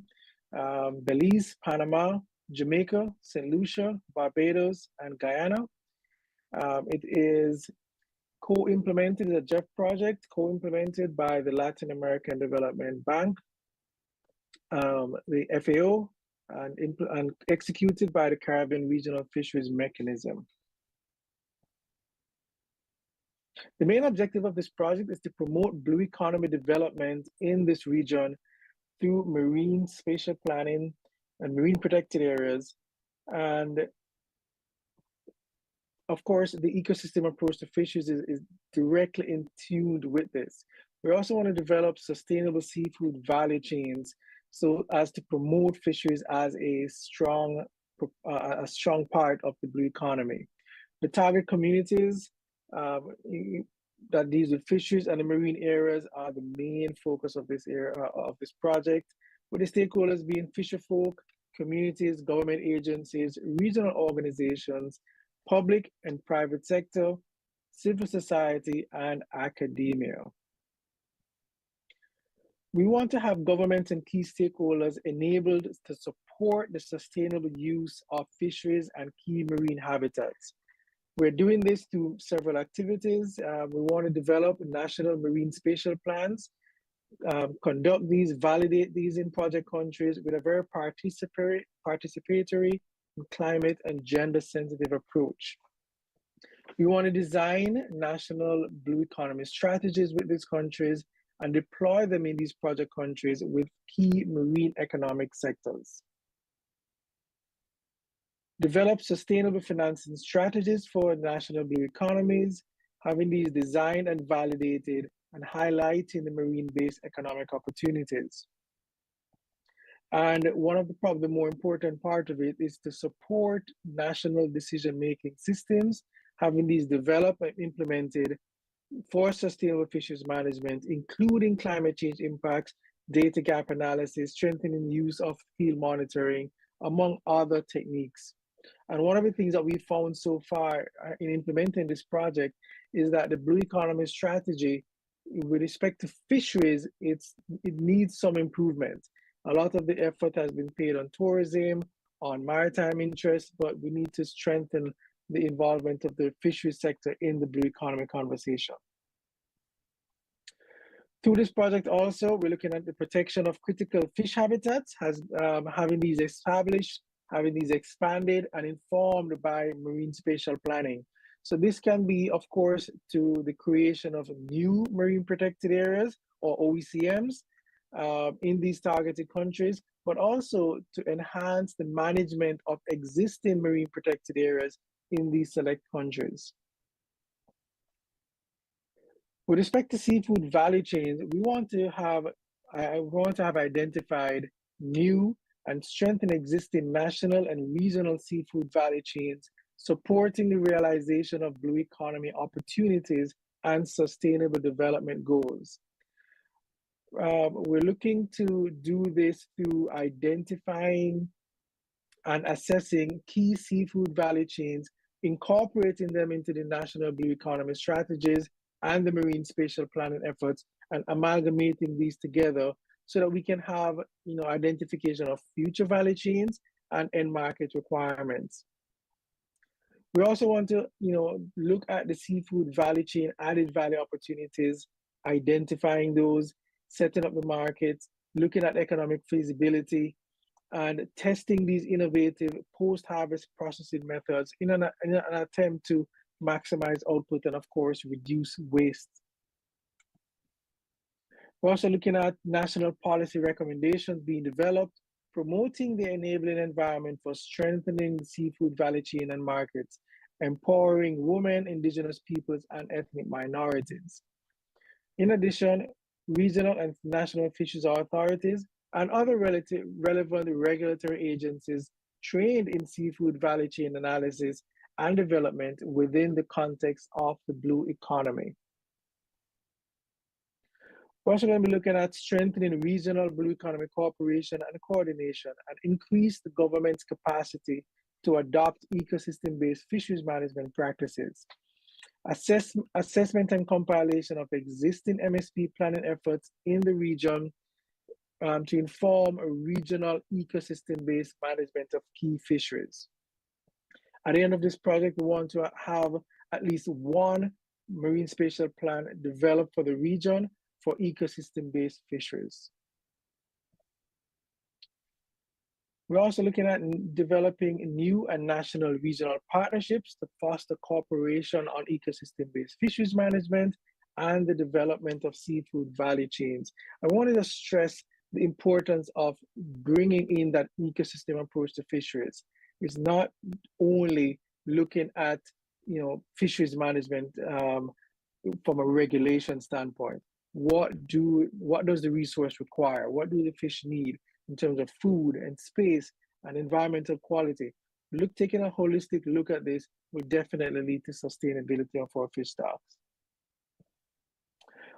Belize, Panama, Jamaica, St. Lucia, Barbados, and Guyana. It is co-implemented, is a JEF project, co-implemented by the Latin American Development Bank, the FAO, and executed by the Caribbean Regional Fisheries Mechanism. The main objective of this project is to promote blue economy development in this region through marine spatial planning and marine protected areas. And of course, the ecosystem approach to fisheries is directly in tune with this. We also want to develop sustainable seafood value chains so as to promote fisheries as a strong part of the blue economy. The target communities that deals with fisheries and the marine areas are the main focus of this area of this project, with the stakeholders being fisherfolk, communities, government agencies, regional organizations, public and private sector, civil society, and academia. We want to have government and key stakeholders enabled to support the sustainable use of fisheries and key marine habitats. We're doing this through several activities. We want to develop national marine spatial plans, conduct these, validate these in project countries with a very participatory, climate and gender sensitive approach. We want to design national blue economy strategies with these countries and deploy them in these project countries with key marine economic sectors. Develop sustainable financing strategies for national blue economies, having these designed and validated and highlighting the marine-based economic opportunities. And one of the more important part of it is to support national decision-making systems, having these developed and implemented for sustainable fisheries management, including climate change impacts, data gap analysis, strengthening use of field monitoring, among other techniques. And one of the things that we found so far in implementing this project is that the blue economy strategy, with respect to fisheries, it needs some improvement. A lot of the effort has been paid on tourism, on maritime interests, but we need to strengthen the involvement of the fisheries sector in the blue economy conversation. Through this project also, we're looking at the protection of critical fish habitats, having these established, having these expanded and informed by marine spatial planning. So this can be, of course, to the creation of new marine protected areas or OECMs in these targeted countries, but also to enhance the management of existing marine protected areas in these select countries. With respect to seafood value chains, we want to have identified new and strengthen existing national and regional seafood value chains, supporting the realization of blue economy opportunities and sustainable development goals. We're looking to do this through identifying and assessing key seafood value chains, incorporating them into the national blue economy strategies and the marine spatial planning efforts, and amalgamating these together so that we can have, identification of future value chains and end market requirements. We also want to, look at the seafood value chain added value opportunities, identifying those, setting up the markets, looking at economic feasibility, and testing these innovative post-harvest processing methods in an attempt to maximize output and, of course, reduce waste. We're also looking at national policy recommendations being developed, promoting the enabling environment for strengthening the seafood value chain and markets, empowering women, indigenous peoples, and ethnic minorities. In addition, regional and national fisheries authorities and other relevant regulatory agencies trained in seafood value chain analysis and development within the context of the blue economy. We're also going to be looking at strengthening regional blue economy cooperation and coordination and increase the government's capacity to adopt ecosystem-based fisheries management practices. Assessment and compilation of existing MSP planning efforts in the region to inform a regional ecosystem-based management of key fisheries. At the end of this project, we want to have at least one marine spatial plan developed for the region for ecosystem-based fisheries. We're also looking at developing new and national regional partnerships to foster cooperation on ecosystem-based fisheries management and the development of seafood value chains. I wanted to stress the importance of bringing in that ecosystem approach to fisheries. It's not only looking at fisheries management from a regulation standpoint. What does the resource require? What do the fish need in terms of food and space and environmental quality? Taking a holistic look at this will definitely lead to sustainability of our fish stocks.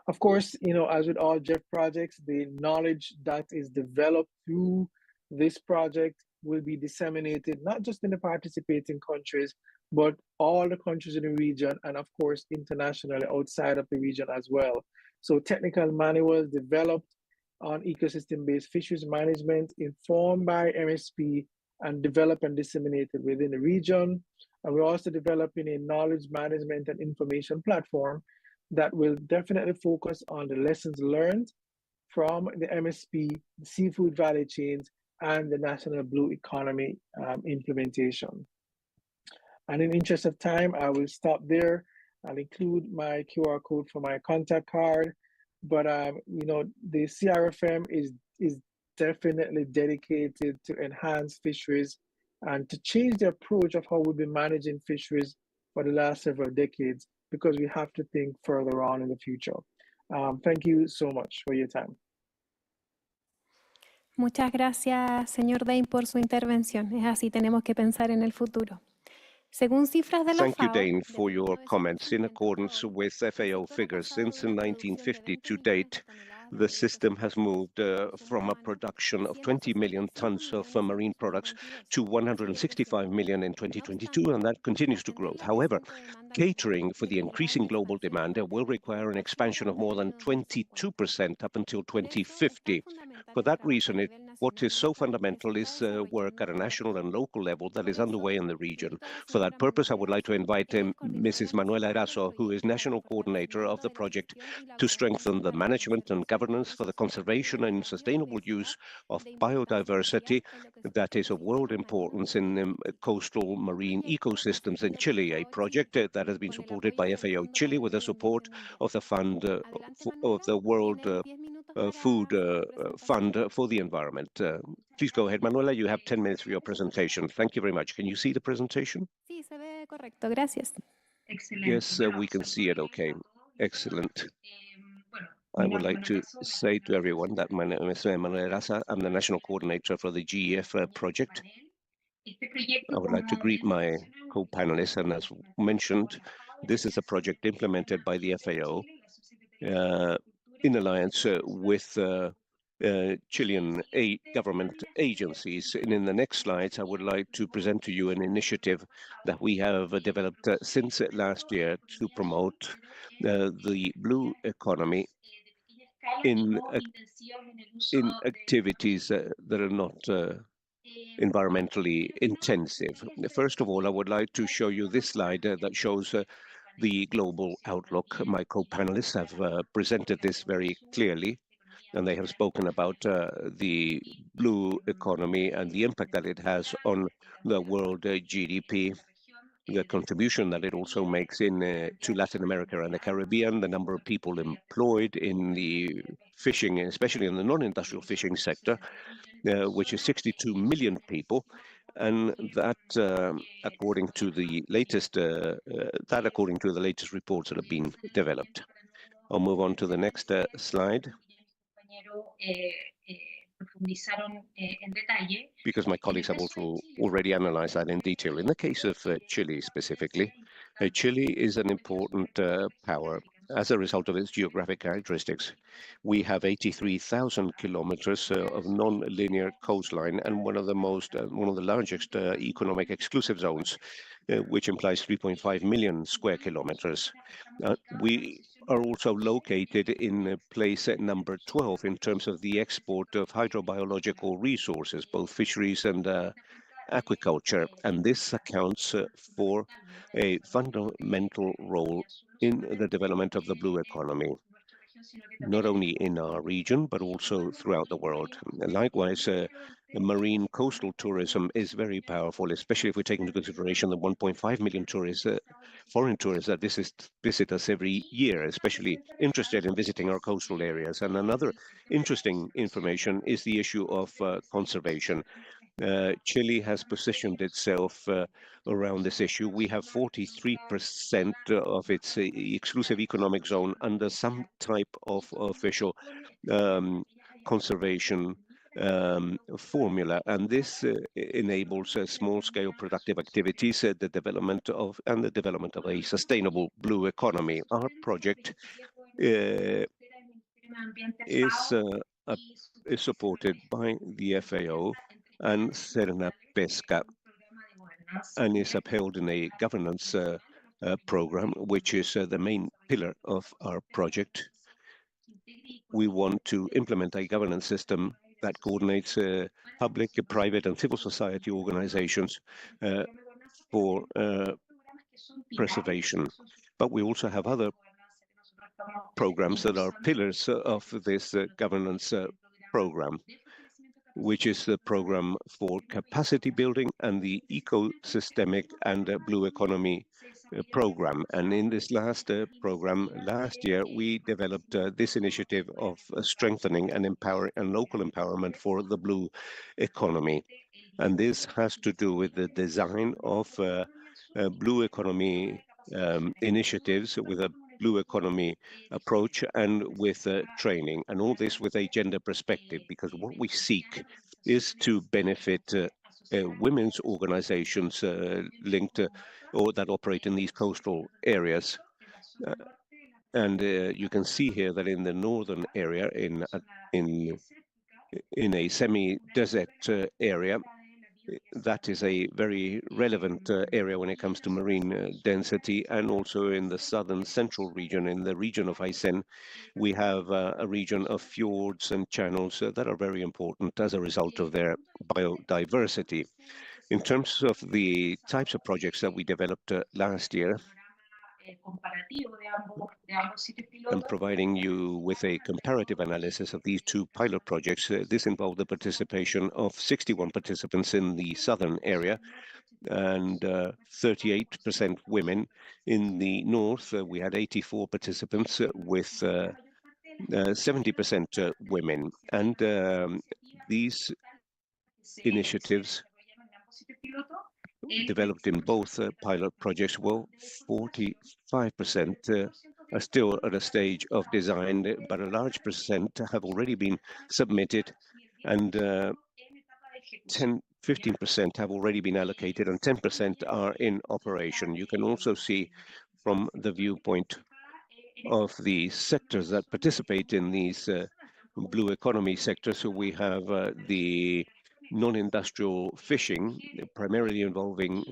Of course, as with all JEF projects, the knowledge that is developed through this project will be disseminated, not just in the participating countries, but all the countries in the region, and of course, internationally outside of the region as well. So technical manuals developed on ecosystem-based fisheries management, informed by MSP, and developed and disseminated within the region. And we're also developing a knowledge management and information platform that will definitely focus on the lessons learned from the MSP, the seafood value chains, and the national blue economy implementation. And in the interest of time, I will stop there. I'll include my QR code for my contact card. But the CRFM is definitely dedicated to enhance fisheries and to change the approach of how we've been managing fisheries for the last several decades, because we have to think further on in the future. Thank you so much for your time. Muchas gracias, señor Dane, por su intervención. Es así, tenemos que pensar en el futuro. Según cifras de la Thank you, FAO, Dane, for your comments. In accordance with FAO figures, since 1950 to date, the system has moved from a production of 20 million tons of marine products to 165 million in 2022, and that continues to grow. However, catering for the increasing global demand will require an expansion of more than 22% up until 2050. For that reason, what is so fundamental is work at a national and local level that is underway in the region. For that purpose, I would like to invite Mrs. Manuela Eraso, who is National Coordinator of the project, to strengthen the management and governance for the conservation and sustainable use of biodiversity that is of world importance in coastal marine ecosystems in Chile, a project that has been supported by FAO Chile with the support of the fund of the World Food Fund for the Environment. Please go ahead, Manuela. You have 10 minutes for your presentation. Thank you very much. Can you see the presentation? Sí, se ve correcto. Gracias. Yes, we can see it okay. Excellent. I would like to say to everyone that my name is Manuel Eraso. I'm the National Coordinator for the GEF project. I would like to greet my co-panelists, and as mentioned, this is a project implemented by the FAO in alliance with Chilean government agencies. And in the next slides, I would like to present to you an initiative that we have developed since last year to promote the blue economy in activities that are not environmentally intensive. First of all, I would like to show you this slide that shows the global outlook. My co-panelists have presented this very clearly, and they have spoken about the blue economy and the impact that it has on the world GDP, the contribution that it also makes to Latin America and the Caribbean, the number of people employed in the fishing, especially in the non-industrial fishing sector, which is 62 million people, and that according to the latest reports that have been developed. I'll move on to the next slide, because my colleagues have also already analyzed that in detail. In the case of Chile specifically, Chile is an important power as a result of its geographic characteristics. We have 83,000 kilometers of non-linear coastline and one of the largest economic exclusive zones, which implies 3.5 million square kilometers. We are also located in place at number 12 in terms of the export of hydrobiological resources, both fisheries and aquaculture, and this accounts for a fundamental role in the development of the blue economy, not only in our region, but also throughout the world. And likewise, marine coastal tourism is very powerful, especially if we take into consideration the 1.5 million tourists, foreign tourists that visit us every year, especially interested in visiting our coastal areas. And another interesting information is the issue of conservation. Chile has positioned itself around this issue. We have 43% of its exclusive economic zone under some type of official conservation formula, and this enables small-scale productive activities, the development of a sustainable blue economy. Our project is supported by the FAO and Serena Pesca, and is upheld in a governance program, which is the main pillar of our project. We want to implement a governance system that coordinates public, private, and civil society organizations for preservation. But we also have other programs that are pillars of this governance program, which is the program for capacity building and the ecosystemic and blue economy program. And in this last program, last year, we developed this initiative of strengthening and empowering and local empowerment for the blue economy. And this has to do with the design of blue economy initiatives with a blue economy approach and with training, and all this with a gender perspective, because what we seek is to benefit women's organizations linked or that operate in these coastal areas. And you can see here that in the northern area, in a semi-desert area, that is a very relevant area when it comes to marine density, and also in the southern central region, in the region of Aysén, we have a region of fjords and channels that are very important as a result of their biodiversity. In terms of the types of projects that we developed last year, and providing you with a comparative analysis of these two pilot projects, this involved the participation of 61 participants in the southern area and 38% women. In the north, we had 84 participants with 70% women. And these initiatives developed in both pilot projects, well, 45% are still at a stage of design, but a large percent have already been submitted, and 15% have already been allocated, and 10% are in operation. You can also see from the viewpoint of the sectors that participate in these blue economy sectors. So we have the non-industrial fishing, primarily involving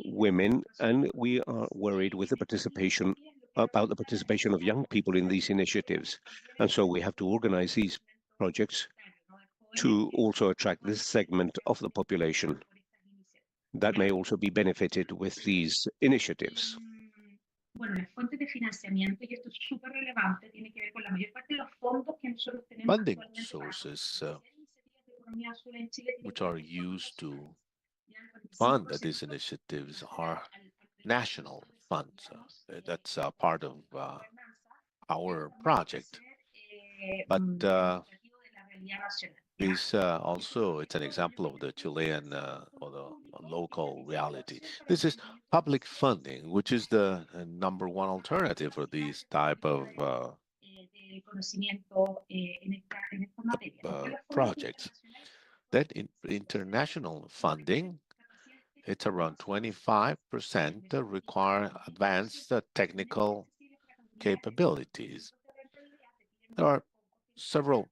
women, and we are worried with the participation of young people in these initiatives. And so we have to organize these projects to also attract this segment of the population that may also be benefited with these initiatives. Funding sources which are used to fund these initiatives are national funds. That's part of our project. But it's an example of the Chilean or the local reality. This is public funding, which is the number one alternative for these type of projects. That international funding, it's around 25% that require advanced technical capabilities. There are several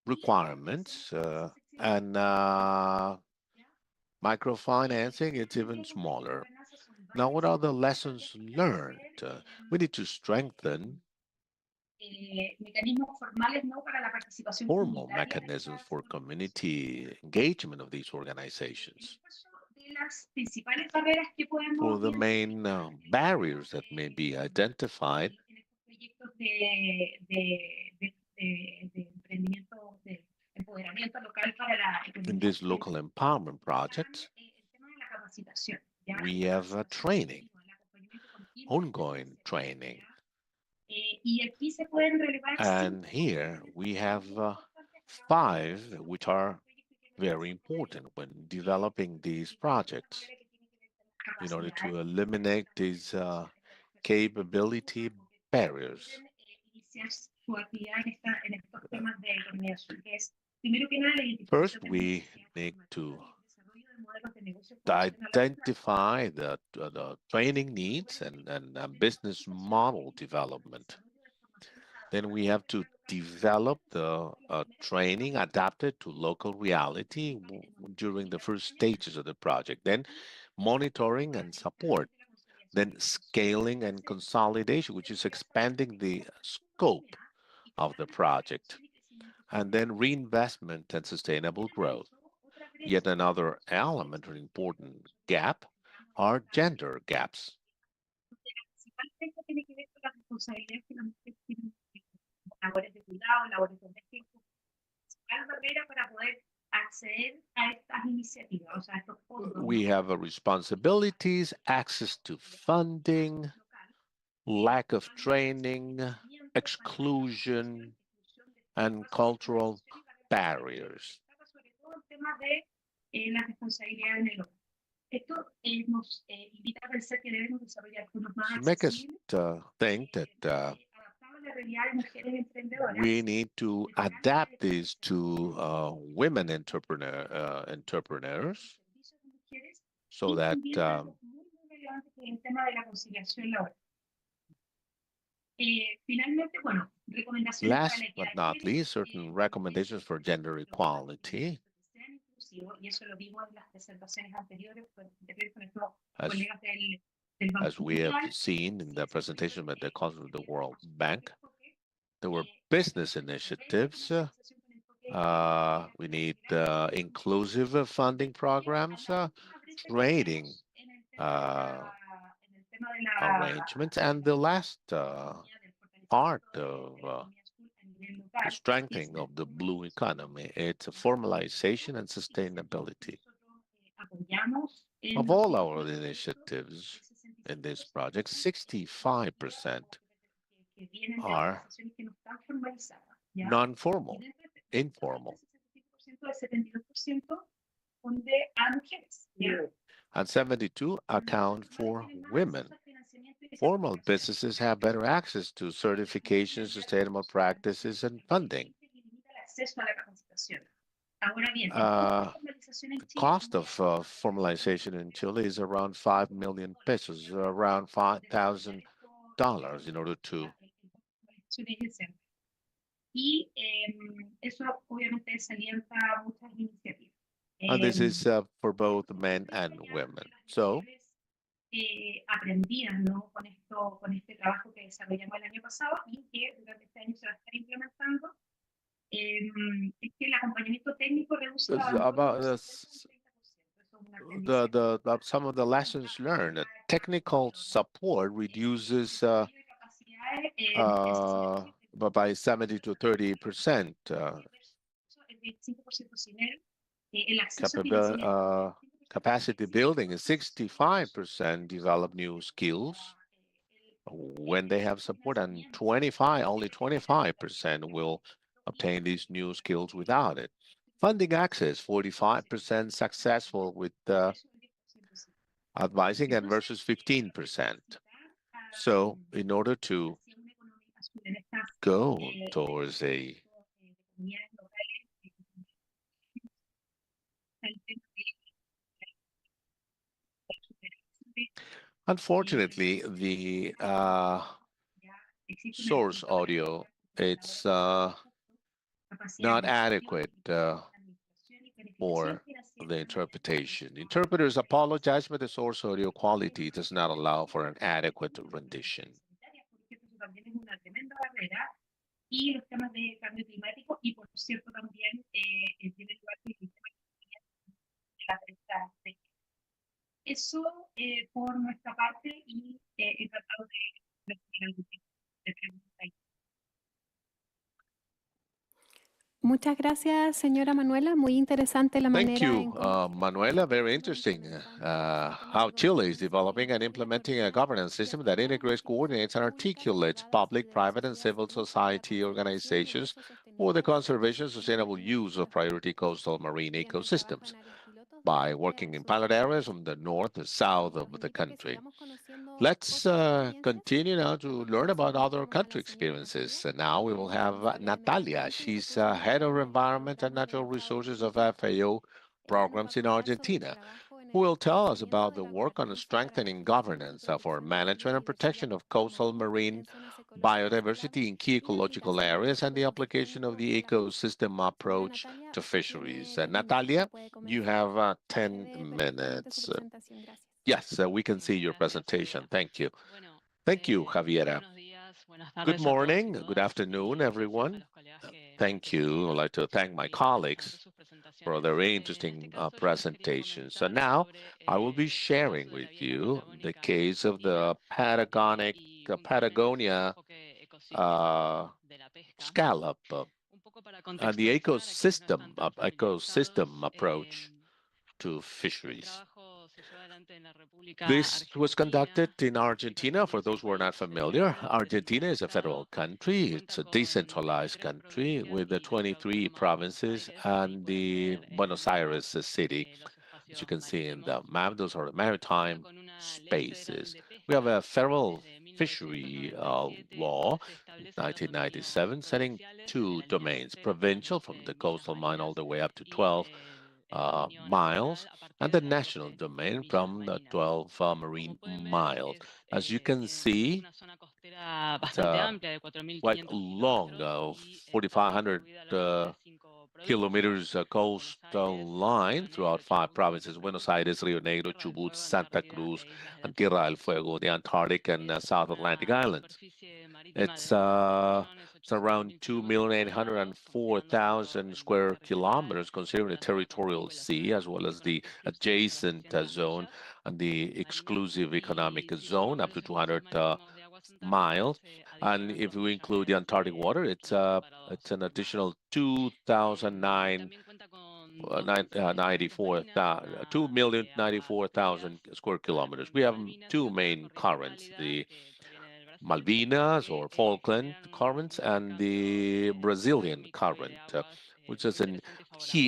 requirements, and microfinancing, it's even smaller. Now, what are the lessons learned? We need to strengthen formal mechanisms for community engagement of these organizations. For the main barriers that may be identified in these local empowerment projects, we have training, ongoing training. And here we have 5 which are very important when developing these projects in order to eliminate these capability barriers. First, we need to identify the training needs and business model development. Then we have to develop the training adapted to local reality during the first stages of the project. Then monitoring and support. Then scaling and consolidation, which is expanding the scope of the project. And then reinvestment and sustainable growth. Yet another element or important gap are gender gaps. We have responsibilities, access to funding, lack of training, exclusion, and cultural barriers. Make us think that we need to adapt this to women entrepreneurs so that last but not least, certain recommendations for gender equality. As we have seen in the presentation at the Council of the World Bank, there were business initiatives. We need inclusive funding programs, trading arrangements, and the last part of the strengthening of the blue economy, it's a formalization and sustainability. Of all our initiatives in this project, 65% are non-formal, informal. And 72 account for women. Formal businesses have better access to certifications, sustainable practices, and funding. The cost of formalization in Chile is around 5 million pesos, around $5,000 in order to. And this is for both men and women. So, about some of the lessons learned. Technical support reduces by 70 to 30%. Capacity building is 65% develop new skills when they have support, and only 25% will obtain these new skills without it. Funding access, 45% successful with advising and versus 15%. So in order to go towards a unfortunately, the source audio, it's not adequate for the interpretation. Interpreters apologize, but the source audio quality does not allow for an adequate rendition. Eso por nuestra parte y he tratado de preguntar. Muchas gracias, señora Manuela. Muy interesante la Thank manera you, Manuela. Very interesting how Chile is developing and implementing a governance system that integrates, coordinates, and articulates public, private, and civil society organizations for the conservation and sustainable use of priority coastal marine ecosystems by working in pilot areas from the north and south of the country. Let's continue now to learn about other country experiences. And now we will have Natalia. She's head of environment and natural resources of FAO programs in Argentina, who will tell us about the work on strengthening governance for management and protection of coastal marine biodiversity in key ecological areas and the application of the ecosystem approach to fisheries. Natalia, you have 10 minutes. Yes, we can see your presentation. Thank you. Thank you, Javiera. Good morning, good afternoon, everyone. Thank you. I'd like to thank my colleagues for their very interesting presentations. So now I will be sharing with you the case of the Patagonia scallop and the ecosystem approach to fisheries. This was conducted in Argentina. For those who are not familiar, Argentina is a federal country. It's a decentralized country with the 23 provinces and the Buenos Aires city. As you can see in the map, those are the maritime spaces. We have a federal fishery law, 1997, setting two domains, provincial from the coastal line all the way up to 12 miles, and the national domain from the 12 marine miles. As you can see, it's quite long, 4,500 kilometers coastal line throughout 5 provinces: Buenos Aires, Rio Negro, Chubut, Santa Cruz, and Tierra del Fuego, the Antarctic and South Atlantic Islands. It's around 2,804,000 square kilometers, considering the territorial sea as well as the adjacent zone and the exclusive economic zone up to 200 miles. And if we include the Antarctic water, it's an additional 2,094,000 square kilometers. We have two main currents: the Malvinas or Falkland currents and the Brazilian current, which is a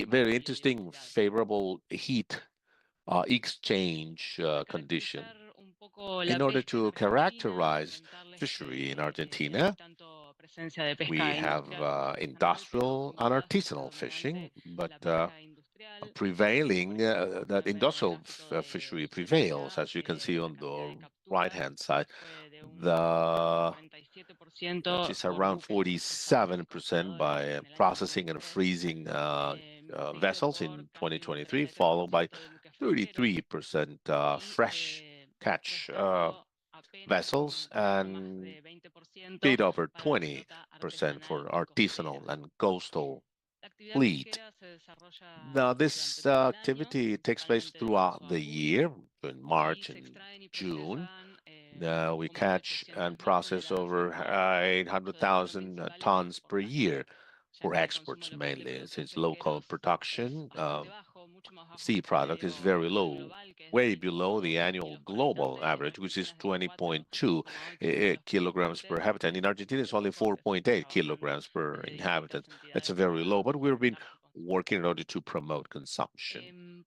very interesting, favorable heat exchange condition. In order to characterize fishery in Argentina, we have industrial and artisanal fishing, but prevailing, that industrial fishery prevails, as you can see on the right-hand side. Which is around 47% by processing and freezing vessels in 2023, followed by 33% fresh catch vessels, and bit over 20% for artisanal and coastal fleet. Now, this activity takes place throughout the year, in March and June. We catch and process over 800,000 tons per year for exports mainly, since local production sea product is very low, way below the annual global average, which is 20.2 kilograms per habitant. In Argentina, it's only 4.8 kilograms per inhabitant. That's very low, but we've been working in order to promote consumption.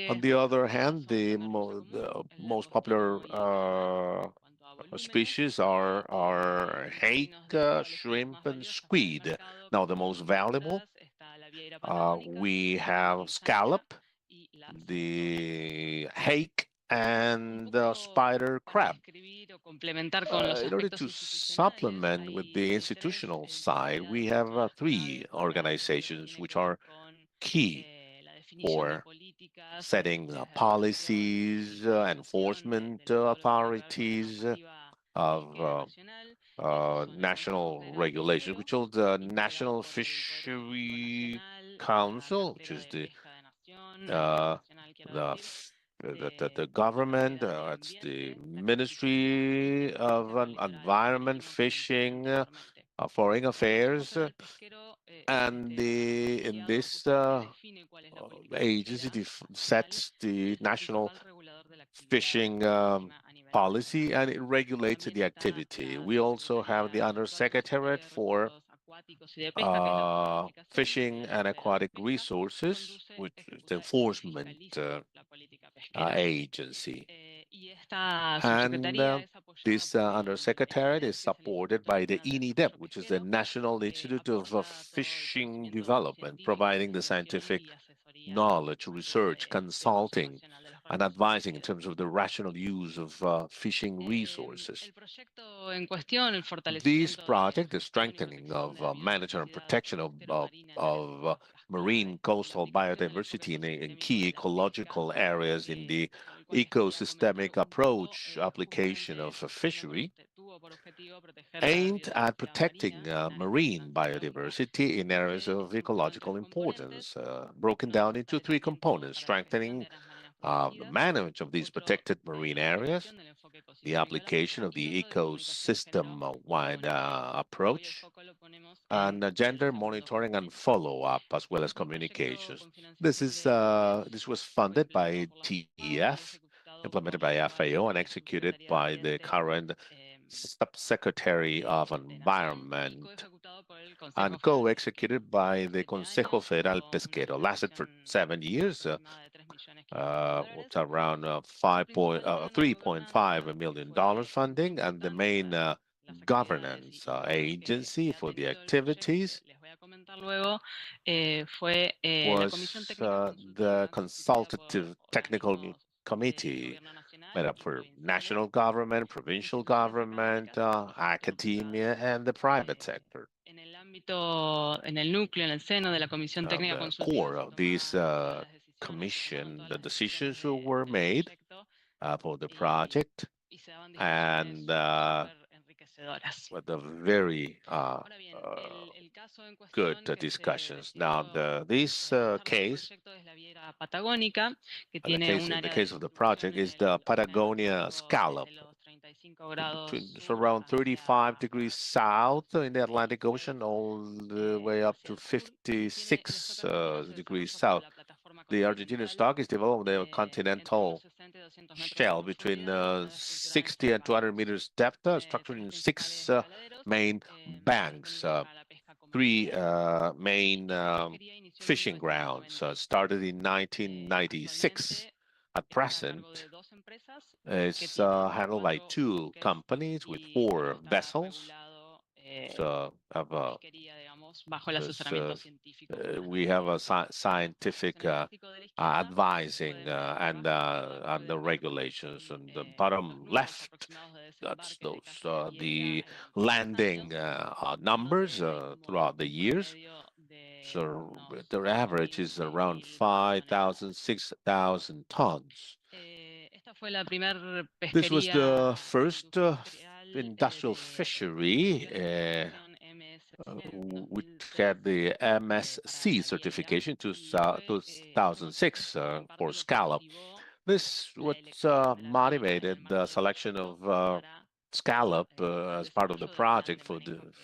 On the other hand, the most popular species are hake, shrimp, and squid. Now, the most valuable, we have scallop, the hake, and the spider crab. In order to supplement with the institutional side, we have 3 organizations which are key for setting policies, enforcement authorities of national regulations, which is the National Fishery Council, which is the government. It's the Ministry of Environment, Fishing, Foreign Affairs, And in this agency sets the national fishing policy, and it regulates the activity. We also have the Undersecretariat for Fishing and Aquatic Resources, which is the enforcement agency. And this Undersecretariat is supported by the INIDEP, which is the National Institute of Fishing Development, providing the scientific knowledge, research, consulting, and advising in terms of the rational use of fishing resources. This project, the strengthening of management and protection of marine coastal biodiversity in key ecological areas in the ecosystemic approach application of a fishery, aimed at protecting marine biodiversity in areas of ecological importance, broken down into three components: strengthening the management of these protected marine areas, the application of the ecosystem-wide approach, and gender monitoring and follow-up, as well as communications. This was funded by TEF, implemented by FAO, and executed by the current Subsecretary of Environment, and co-executed by the Consejo Federal Pesquero. Lasted for 7 years. It's around $3.5 million funding, and the main governance agency for the activities was the Consultative Technical Committee, made up for national government, provincial government, academia, and the private sector. The core of this commission, the decisions were made for the project, and with the very good discussions. Now, this case, in the case of the project, is the Patagonia scallop. It's around 35 degrees south in the Atlantic Ocean, all the way up to 56 degrees south. The Argentinian stock is developed in a continental shell between 60 and 200 meters depth, structured in 6 main banks, 3 main fishing grounds, started in 1996. At present, it's handled by 2 companies with 4 vessels. So we have a scientific advising and the regulations. On the bottom left, that's the landing numbers throughout the years. So their average is around 5,000, 6,000 tons. This was the first industrial fishery which had the MSC certification to 2006 for scallop. This what motivated the selection of scallop as part of the project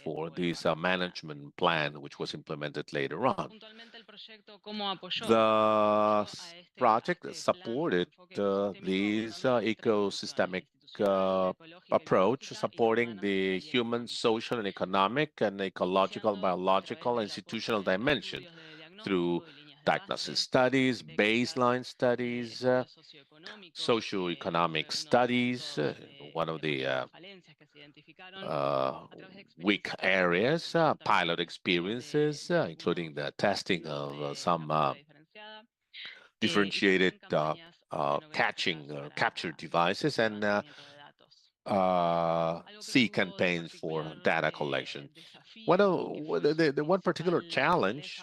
for this management plan, which was implemented later on. The project supported these ecosystemic approach, supporting the human, social, and economic, and ecological, biological, institutional dimension through diagnosis studies, baseline studies, socioeconomic studies, one of the weak areas, pilot experiences, including the testing of some differentiated capture devices, and sea campaigns for data collection. The one particular challenge,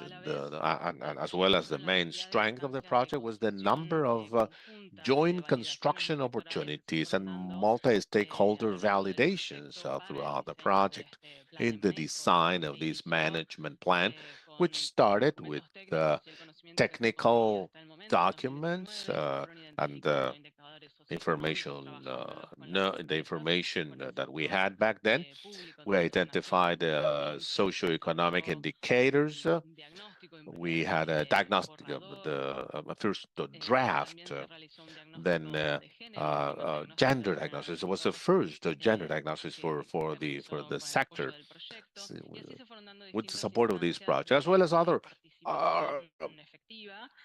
as well as the main strength of the project, was the number of joint construction opportunities and multi-stakeholder validations throughout the project in the design of this management plan, which started with technical documents and information, the information that we had back then. We identified socioeconomic indicators. We had a diagnostic, first the draft, then gender diagnosis. It was the first gender diagnosis for the sector, with the support of these projects, as well as other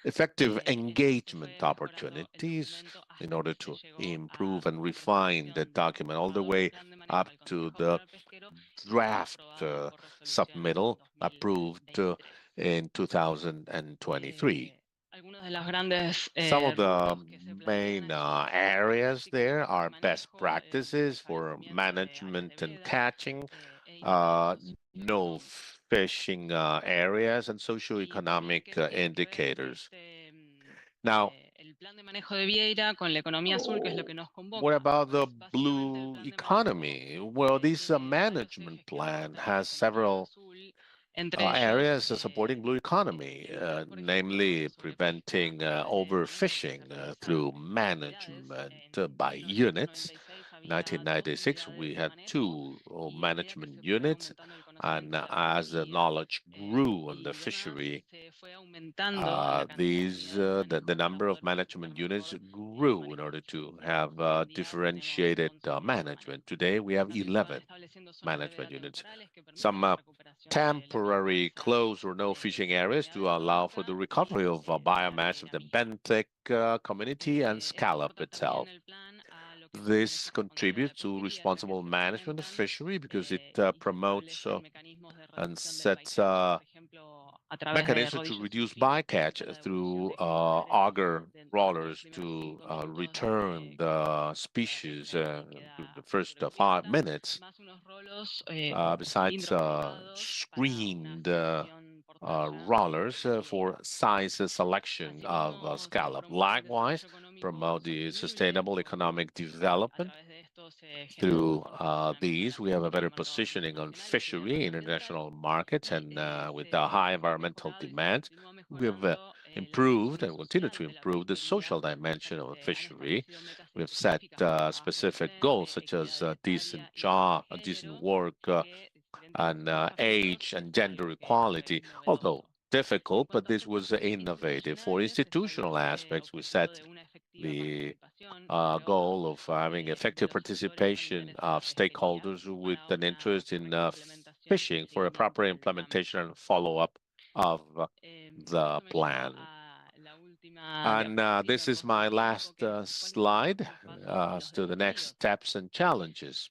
effective engagement opportunities in order to improve and refine the document all the way up to the draft submittal approved in 2023. Some of the main areas there are best practices for management and catching, no fishing areas, and socioeconomic indicators. Now, what about the blue economy? Well, this management plan has several areas supporting blue economy, namely preventing overfishing through management by units. 1996, we had 2 management units, and as the knowledge grew on the fishery, the number of management units grew in order to have differentiated management. Today, we have 11 management units. Some temporary closed or no fishing areas to allow for the recovery of biomass of the benthic community and scallop itself. This contributes to responsible management of fishery because it promotes and sets mechanisms to reduce bycatch through auger rollers to return the species the first 5 minutes, besides screened rollers for size selection of scallop. Likewise, promote the sustainable economic development. Through these, we have a better positioning on fishery in international markets, and with the high environmental demands, we have improved and continue to improve the social dimension of fishery. We've set specific goals such as decent job, decent work, and age and gender equality, although difficult, but this was innovative. For institutional aspects, we set the goal of having effective participation of stakeholders with an interest in fishing for a proper implementation and follow-up of the plan. And this is my last slide as to the next steps and challenges.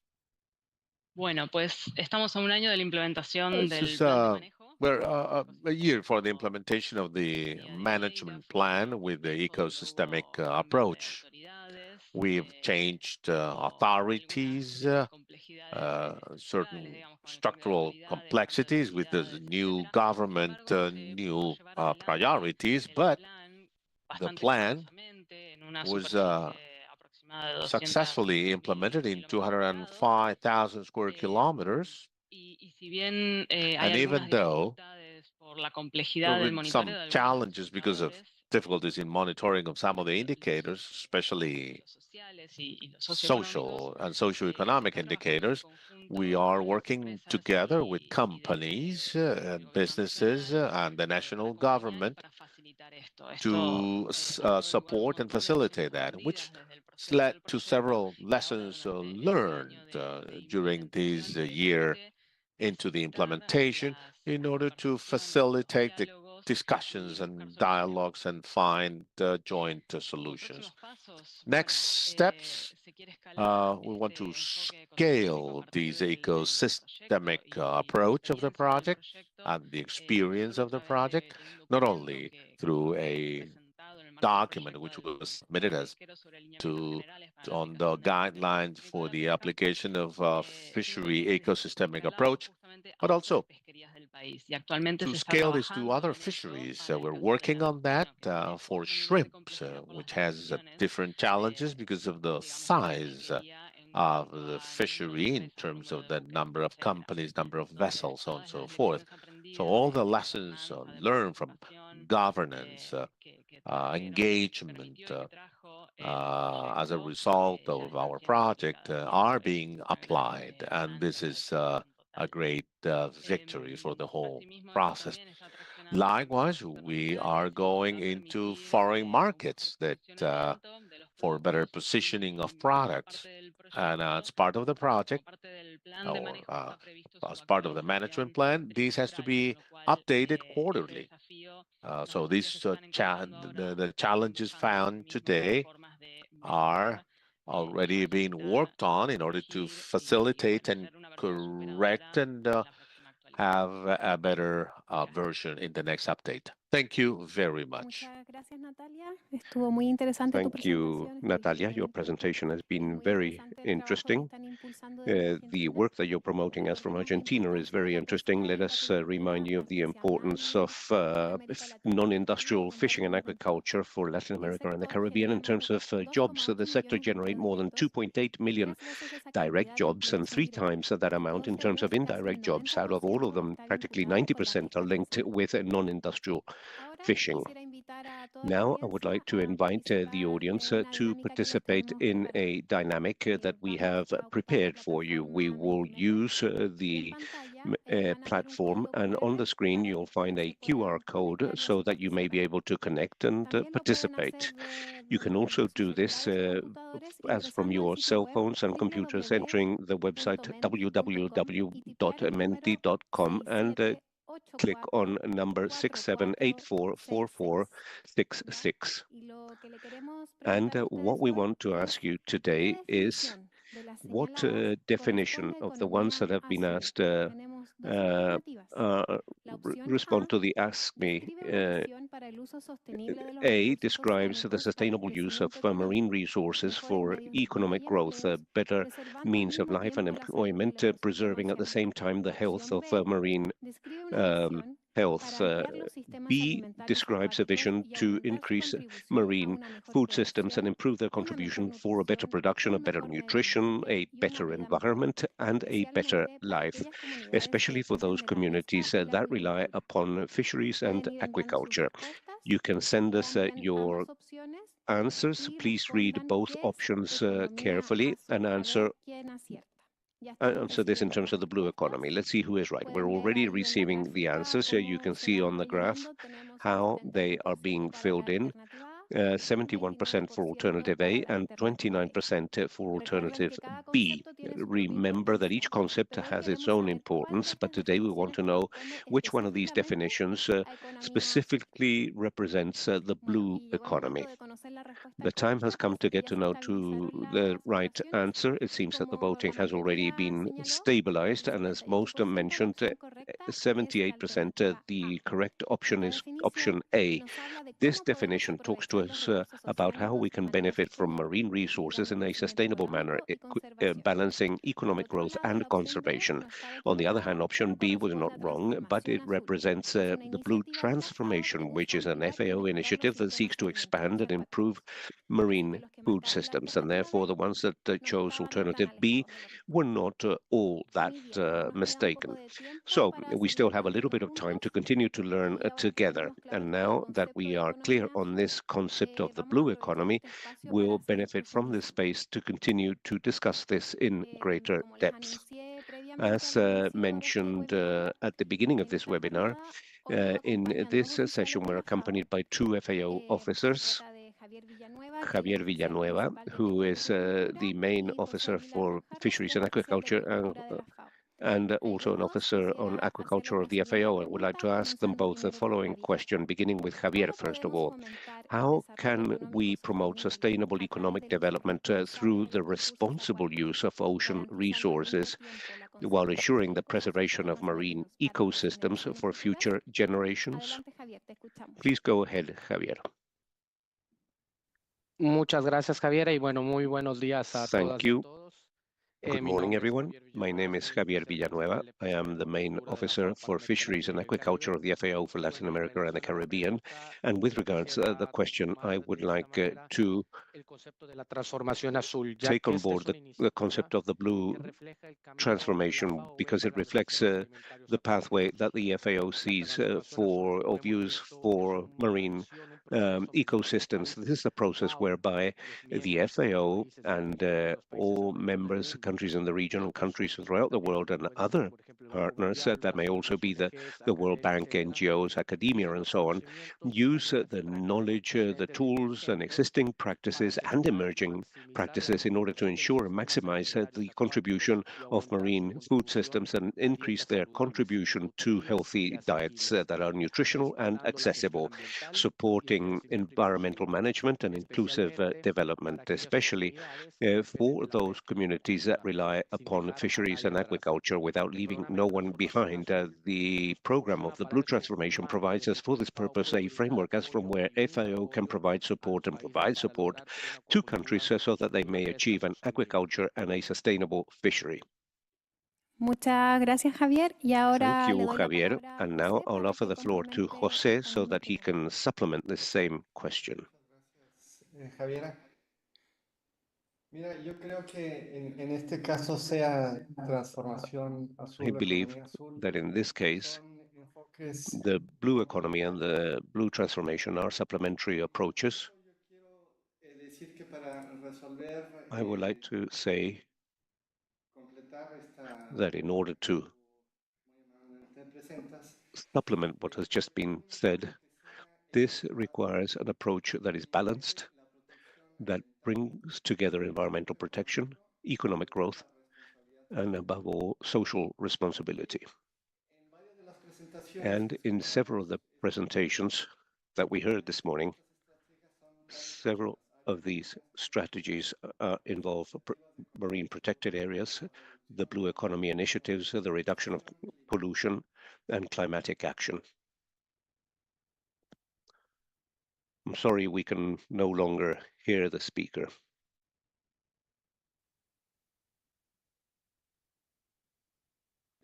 Bueno, pues estamos a un año de la implementación del This is plan de manejo. we're a year for the implementation of the management plan with the ecosystemic approach. We've changed authorities, certain structural complexities with the new government, new priorities, but the plan was successfully implemented in 205,000 square kilometers. And even though there were some challenges because of difficulties in monitoring of some of the indicators, especially social and socioeconomic indicators, we are working together with companies, businesses, and the national government to support and facilitate that, which led to several lessons learned during this year into the implementation in order to facilitate the discussions and dialogues and find joint solutions. Next steps, we want to scale this ecosystemic approach of the project and the experience of the project, not only through a document which was submitted as on the guidelines for the application of fishery ecosystemic approach, but also to scale this to other fisheries. We're working on that for shrimps, which has different challenges because of the size of the fishery in terms of the number of companies, number of vessels, so on and so forth. So all the lessons learned from governance, engagement, as a result of our project are being applied. And this is a great victory for the whole process. Likewise, we are going into foreign markets that for better positioning of products. And as part of the project, or as part of the management plan, this has to be updated quarterly. So these the challenges found today are already being worked on in order to facilitate and correct and have a better version in the next update. Thank you very much. Thank you, Natalia. Your presentation has been very interesting. The work that you're promoting us from Argentina is very interesting. Let us remind you of the importance of non-industrial fishing and aquaculture for Latin America and the Caribbean in terms of jobs. So the sector generates more than 2.8 million direct jobs and 3 times that amount in terms of indirect jobs. Out of all of them, practically 90% are linked with non-industrial fishing. Now, I would like to invite the audience to participate in a dynamic that we have prepared for you. We will use the platform, and on the screen you'll find a QR code so that you may be able to connect and participate. You can also do this as from your cell phones and computers, entering the website www.menti.com and click on number 67844466. And what we want to ask you today is what definition of the ones that have been asked respond to the Ask Me. A describes the sustainable use of marine resources for economic growth, better means of life and employment, preserving at the same time the health of marine health. B describes a vision to increase marine food systems and improve their contribution for a better production, a better nutrition, a better environment, and a better life, especially for those communities that rely upon fisheries and aquaculture. You can send us your answers. Please read both options carefully and answer this in terms of the blue economy. Let's see who is right. We're already receiving the answers. So you can see on the graph how they are being filled in. 71% for alternative A and 29% for alternative B. Remember that each concept has its own importance, but today we want to know which one of these definitions specifically represents the blue economy. The time has come to get to know the right answer. It seems that the voting has already been stabilized, and as most mentioned, 78%, the correct option is option A. This definition talks to us about how we can benefit from marine resources in a sustainable manner, balancing economic growth and conservation. On the other hand, option B was not wrong, but it represents the blue transformation, which is an FAO initiative that seeks to expand and improve marine food systems. And therefore, the ones that chose alternative B were not all that mistaken. So we still have a little bit of time to continue to learn together. And now that we are clear on this concept of the blue economy, we'll benefit from this space to continue to discuss this in greater depth. As mentioned at the beginning of this webinar, in this session, we're accompanied by 2 FAO officers, Javier Villanueva, who is the main officer for Fisheries and Aquaculture, and also an officer on aquaculture of the FAO. I would like to ask them both the following question, beginning with Javier, first of all. How can we promote sustainable economic development through the responsible use of ocean resources while ensuring the preservation of marine ecosystems for future generations? Please go ahead, Javier. Muchas gracias, Javier, y bueno, muy buenos días a todas y a todos. Good morning, everyone. My name is Javier Villanueva. I am the main officer for Fisheries and Aquaculture of the FAO for Latin America and the Caribbean. And with regards to the question, I would like to take on board the concept of the blue transformation because it reflects the pathway that the FAO sees or views for marine ecosystems. This is a process whereby the FAO and all members, countries in the region and countries throughout the world and other partners that may also be the World Bank, NGOs, academia, and so on, use the knowledge, the tools and existing practices and emerging practices in order to ensure and maximize the contribution of marine food systems and increase their contribution to healthy diets that are nutritional and accessible, supporting environmental management and inclusive development, especially for those communities that rely upon fisheries and aquaculture without leaving no one behind. The program of the Blue Transformation provides us for this purpose a framework as from where FAO can provide support to countries so that they may achieve an aquaculture and a sustainable fishery. Muchas gracias, Javier. Y ahora Thank you, le doy la Javier. palabra a And now José I'll para offer que the floor to complemente José so también that la he can supplement this same question. Javiera. Mira, yo creo que en este caso sea transformación azul I o believe economía azul, that in this case, son enfoques the blue economy and the blue transformation are supplementary approaches. yo quiero decir que para resolver I would like to say completar esta that in order to te presentas, supplement what has just been said, this requires an approach that is balanced, that brings together environmental protection, economic growth, and above all, social responsibility. And in several of the presentations that we heard this morning, several of these strategies involve marine protected areas, the blue economy initiatives, the reduction of pollution, and climatic action. I'm sorry, we can no longer hear the speaker.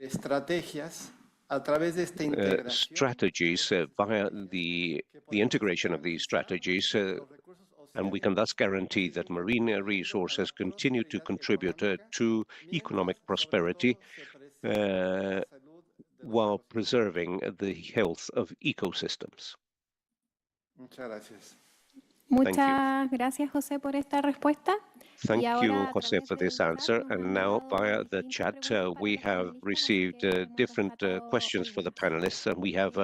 Estrategias a través de esta integración. Strategies via the integration of these strategies, and we can thus guarantee that marine resources continue to contribute to economic prosperity while preserving the health of ecosystems. Muchas gracias. Muchas gracias, José, por esta respuesta. Thank you, Jose, for this answer. And now, via the chat, we have received different questions for the panelists, and we have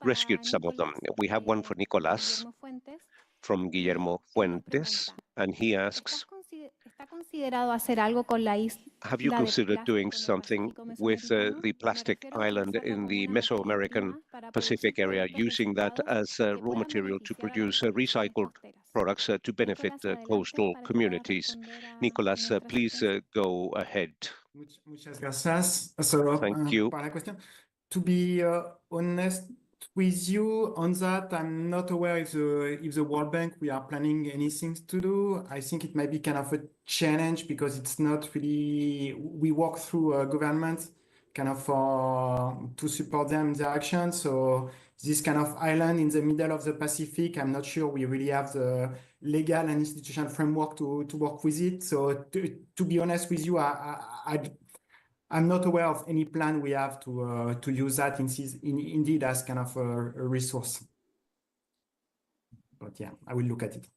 rescued some of them. We have one for Nicolás from Guillermo Fuentes, and he asks, have you considered doing something with the plastic island in the Mesoamerican Pacific area, using that as raw material to produce recycled products to benefit coastal communities? Nicolás, please go ahead. Muchas gracias. So, thank you. Para la cuestión. To be honest with you on that, I'm not aware if the World Bank we are planning anything to do. I think it might be kind of a challenge because it's not really, we work through governments kind of to support them in their action. So this kind of island in the middle of the Pacific, I'm not sure we really have the legal and institutional framework to work with it. So to be honest with you, I'm not aware of any plan we have to use that indeed as kind of a resource. But yeah, I will look at it.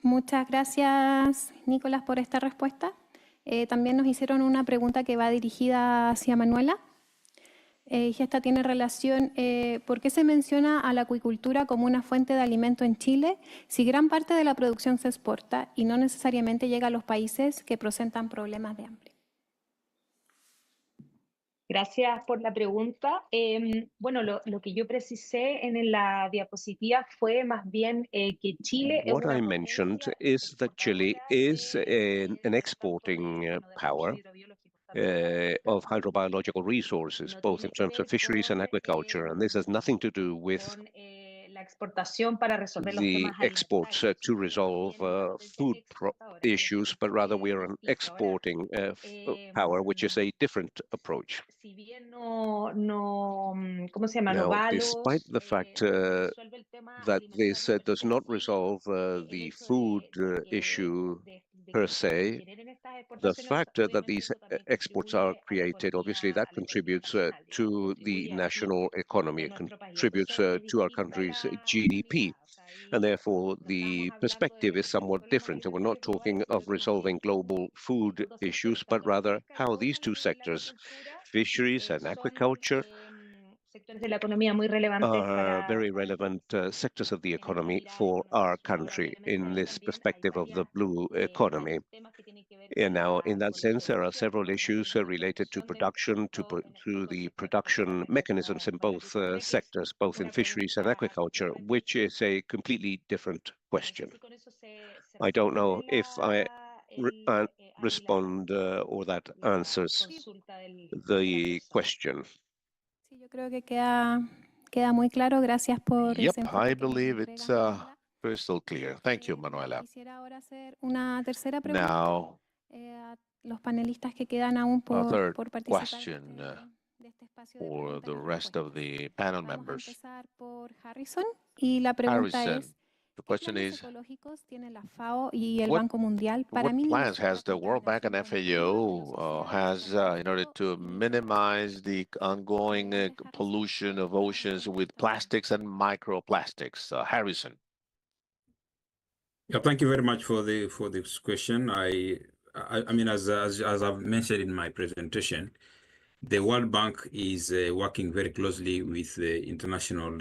Muchas gracias, Nicolás, por esta respuesta. También nos hicieron una pregunta que va dirigida hacia Manuela. Y esta tiene relación, ¿por qué se menciona a la acuicultura como una fuente de alimento en Chile si gran parte de la producción se exporta y no necesariamente llega a los países que presentan problemas de hambre? Gracias por la pregunta. Bueno, lo que yo precisé en la diapositiva fue más bien que Chile es What I mentioned is that Chile is an exporting power of hydrobiological resources, both in terms of fisheries and aquaculture, and this has nothing to do with the exports to resolve food issues, but rather we are an exporting power, which is a different approach. Now, despite the fact that this does not resolve the food issue per se, the fact that these exports are created, obviously that contributes to the national economy. It contributes to our country's GDP. And therefore, the perspective is somewhat different. And we're not talking of resolving global food issues, but rather how these two sectors, fisheries and aquaculture, are very relevant sectors of the economy for our country in this perspective of the blue economy. And now, in that sense, there are several issues related to production, to the production mechanisms in both sectors, both in fisheries and aquaculture, which is a completely different question. I don't know if I respond or that answers the question. Sí, yo creo que queda muy claro. Gracias por ese Yep, enfoque I que believe entrega, it's Manuela. crystal clear. Thank you, Manuela. Quisiera ahora hacer una tercera pregunta Now, a los panelistas que quedan aún a third por participar question de este espacio de for preguntas the y rest of respuestas. the panel Vamos a members. empezar por Harrison y la pregunta Harrison, es, the ¿qué question planes is, ecológicos tiene la FAO y el what Banco Mundial para plans minimizar la has the World Bank and contaminación colectiva de FAO los océanos, has del in order Pacífico to y del minimize the ongoing Adelante, Harrison. pollution of oceans with plastics and microplastics? Harrison. Yeah, thank you very much for this question. I mean, as I've mentioned in my presentation, the World Bank is working very closely with the international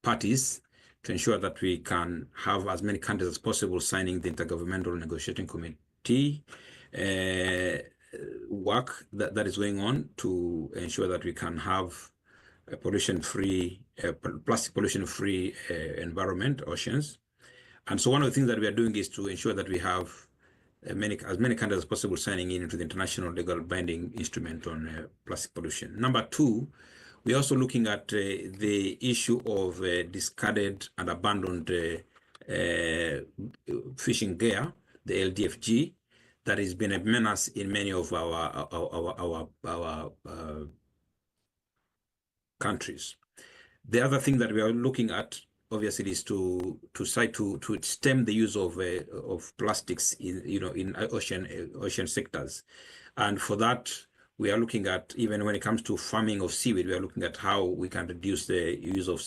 parties to ensure that we can have as many countries as possible signing the Intergovernmental Negotiating Committee work that is going on to ensure that we can have a pollution-free, plastic pollution-free environment, oceans. And so one of the things that we are doing is to ensure that we have as many countries as possible signing into the international legal binding instrument on plastic pollution. Number two, we're also looking at the issue of discarded and abandoned fishing gear, the LDFG, that has been a menace in many of our countries. The other thing that we are looking at, obviously, is to stem the use of plastics in ocean sectors, and for that we are looking at, even when it comes to farming of seaweed, we are looking at how we can reduce the use of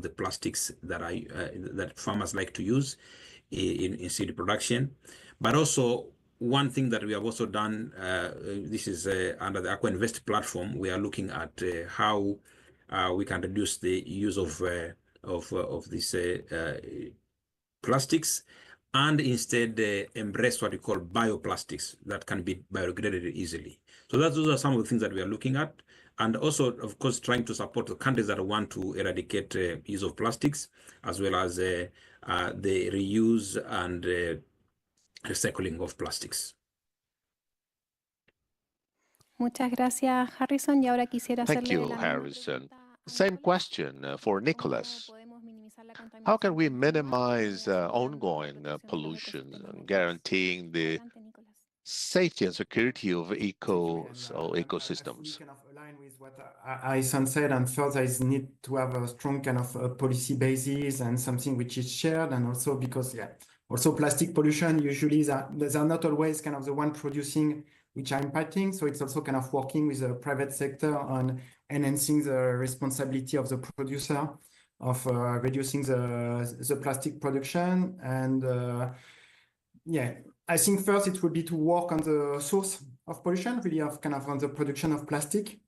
the plastics that farmers like to use in seaweed production. But also, one thing that we have also done, this is under the Aqua Invest platform, we are looking at how we can reduce the use of these plastics, and instead embrace what we call bioplastics that can be biodegraded easily. So those are some of the things that we are looking at, and also, of course, trying to support the countries that want to eradicate use of plastics, as well as the reuse and recycling of plastics. Muchas gracias, Harrison. Y ahora quisiera Thank hacerle you, la misma Harrison. pregunta a Same Nicolás. question for Nicholas. ¿Cómo podemos minimizar la How can contaminación we continuada minimize y asegurando ongoing la protección de los pollution ecosistemas and locales? guaranteeing the Adelante, Nicolás. safety and security of Absolutely, and I fully ecosystems? kind of align with what Alison said, and thought there is need to have a strong kind of policy basis and something which is shared, and also because also plastic pollution usually they're not always kind of the one producing which are impacting, so it's also kind of working with the private sector on enhancing the responsibility of the producer of reducing the plastic production. And I think first it would be to work on the source of pollution, really of kind of on the production of plastic.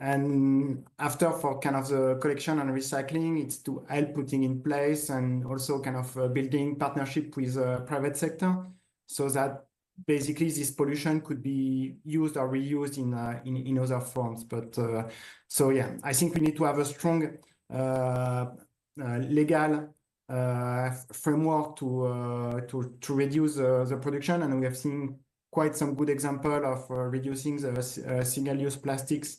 And after, for kind of the collection and recycling, it's to help putting in place and also kind of building partnership with the private sector, so that basically this pollution could be used or reused in other forms. But so yeah, I think we need to have a strong legal framework to reduce the production, and we have seen quite some good example of reducing the single-use plastics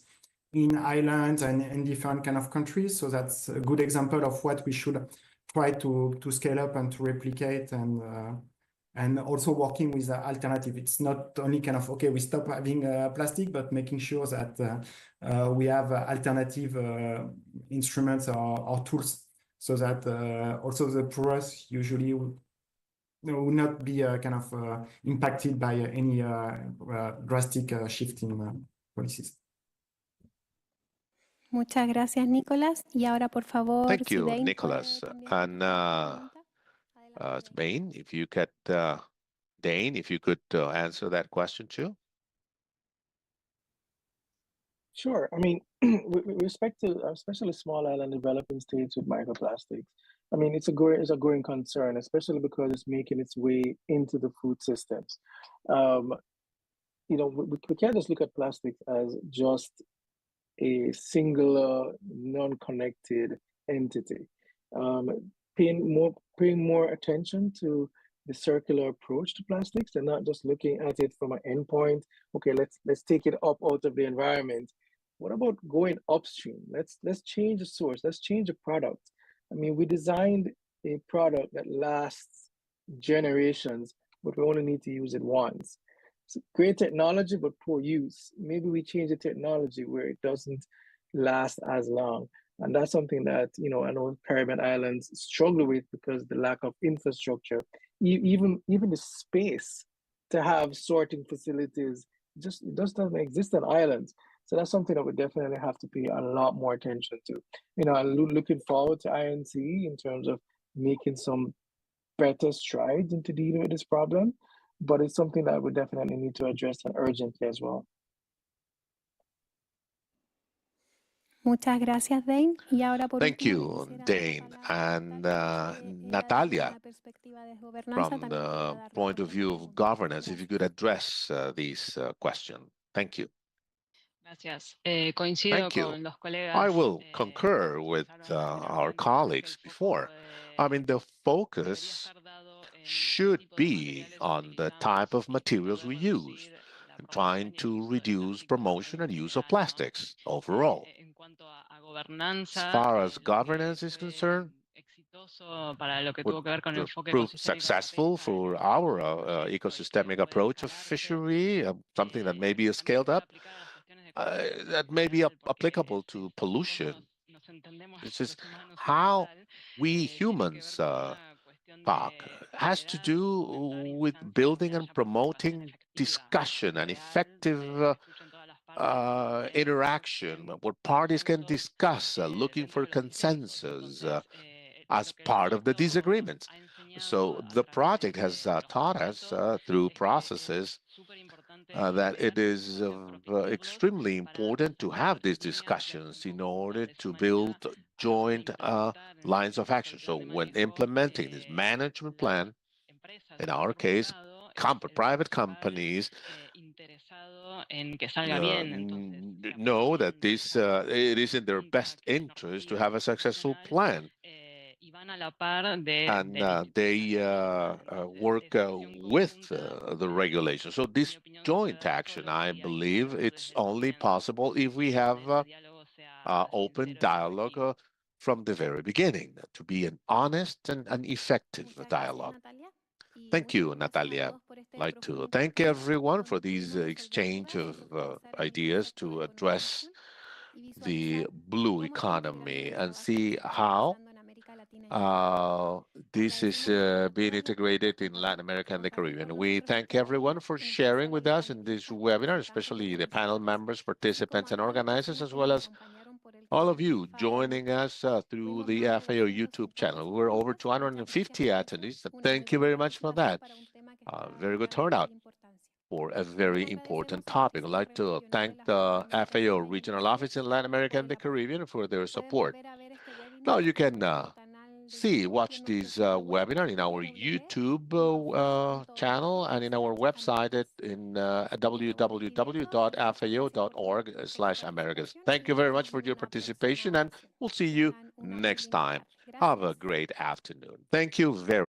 in islands and in different kind of countries. So that's a good example of what we should try to scale up and to replicate, and also working with the alternative. It's not only kind of, okay, we stop having plastic, but making sure that we have alternative instruments or tools, so that also the poorest usually will not be kind of impacted by any drastic shift in policies. Muchas gracias, Nicolás. Y ahora, por favor, Thank si you, Dane Nicholas. puede también And Dane, if you could, answer that question too. Sure. I mean, with respect to especially small island developing states with microplastics, I mean, it's a growing concern, especially because it's making its way into the food systems. You know, we can't just look at plastics as just a singular, non-connected entity. Paying more attention to the circular approach to plastics and not just looking at it from an endpoint. Okay, let's take it up out of the environment. What about going upstream? Let's change the source. Let's change the product. I mean, we designed a product that lasts generations, but we only need to use it once. It's great technology, but poor use. Maybe we change the technology where it doesn't last as long. And that's something that, you know, I know Caribbean islands struggle with because the lack of infrastructure, even the space to have sorting facilities, just doesn't exist on islands. So that's something that we definitely have to pay a lot more attention to. You know, I'm looking forward to INC in terms of making some better strides into dealing with this problem, but it's something that we definitely need to address urgently as well. Muchas gracias, Dane. Y ahora por Thank último, you, Dane. And Natalia, from the point of view of governance, if you could address these questions. Thank you. Gracias. Coincido Thank you. con los colegas. I will concur with our colleagues before. I mean, the focus should be on the type of materials we use and trying to reduce promotion and use of plastics overall. As far as governance is concerned, would prove successful for our ecosystemic approach of fishery, something that may be scaled up, that may be applicable to pollution. This is how we humans talk. Has to do with building and promoting discussion and effective interaction where parties can discuss, looking for consensus as part of the disagreements. So the project has taught us through processes that it is extremely important to have these discussions in order to build joint lines of action. So when implementing this management plan, in our case, private companies know that this it is in their best interest to have a successful plan. And they work with the regulation. So this joint action, I believe, it's only possible if we have open dialogue from the very beginning, to be an honest and an effective dialogue. Thank you, Natalia. I'd like to thank everyone for these exchange of ideas to address the blue economy and see how this is being integrated in Latin America and the Caribbean. We thank everyone for sharing with us in this webinar, especially the panel members, participants, and organizers, as well as all of you joining us through the FAO YouTube channel. We're over 250 attendees. Thank you very much for that. Very good turnout for a very important topic. I'd like to thank the FAO Regional Office in Latin America and the Caribbean for their support. Now you can watch this webinar in our YouTube channel and in our website at www.fao.org/Americas. Thank you very much for your participation, and we'll see you next time. Have a great afternoon. Thank you very much.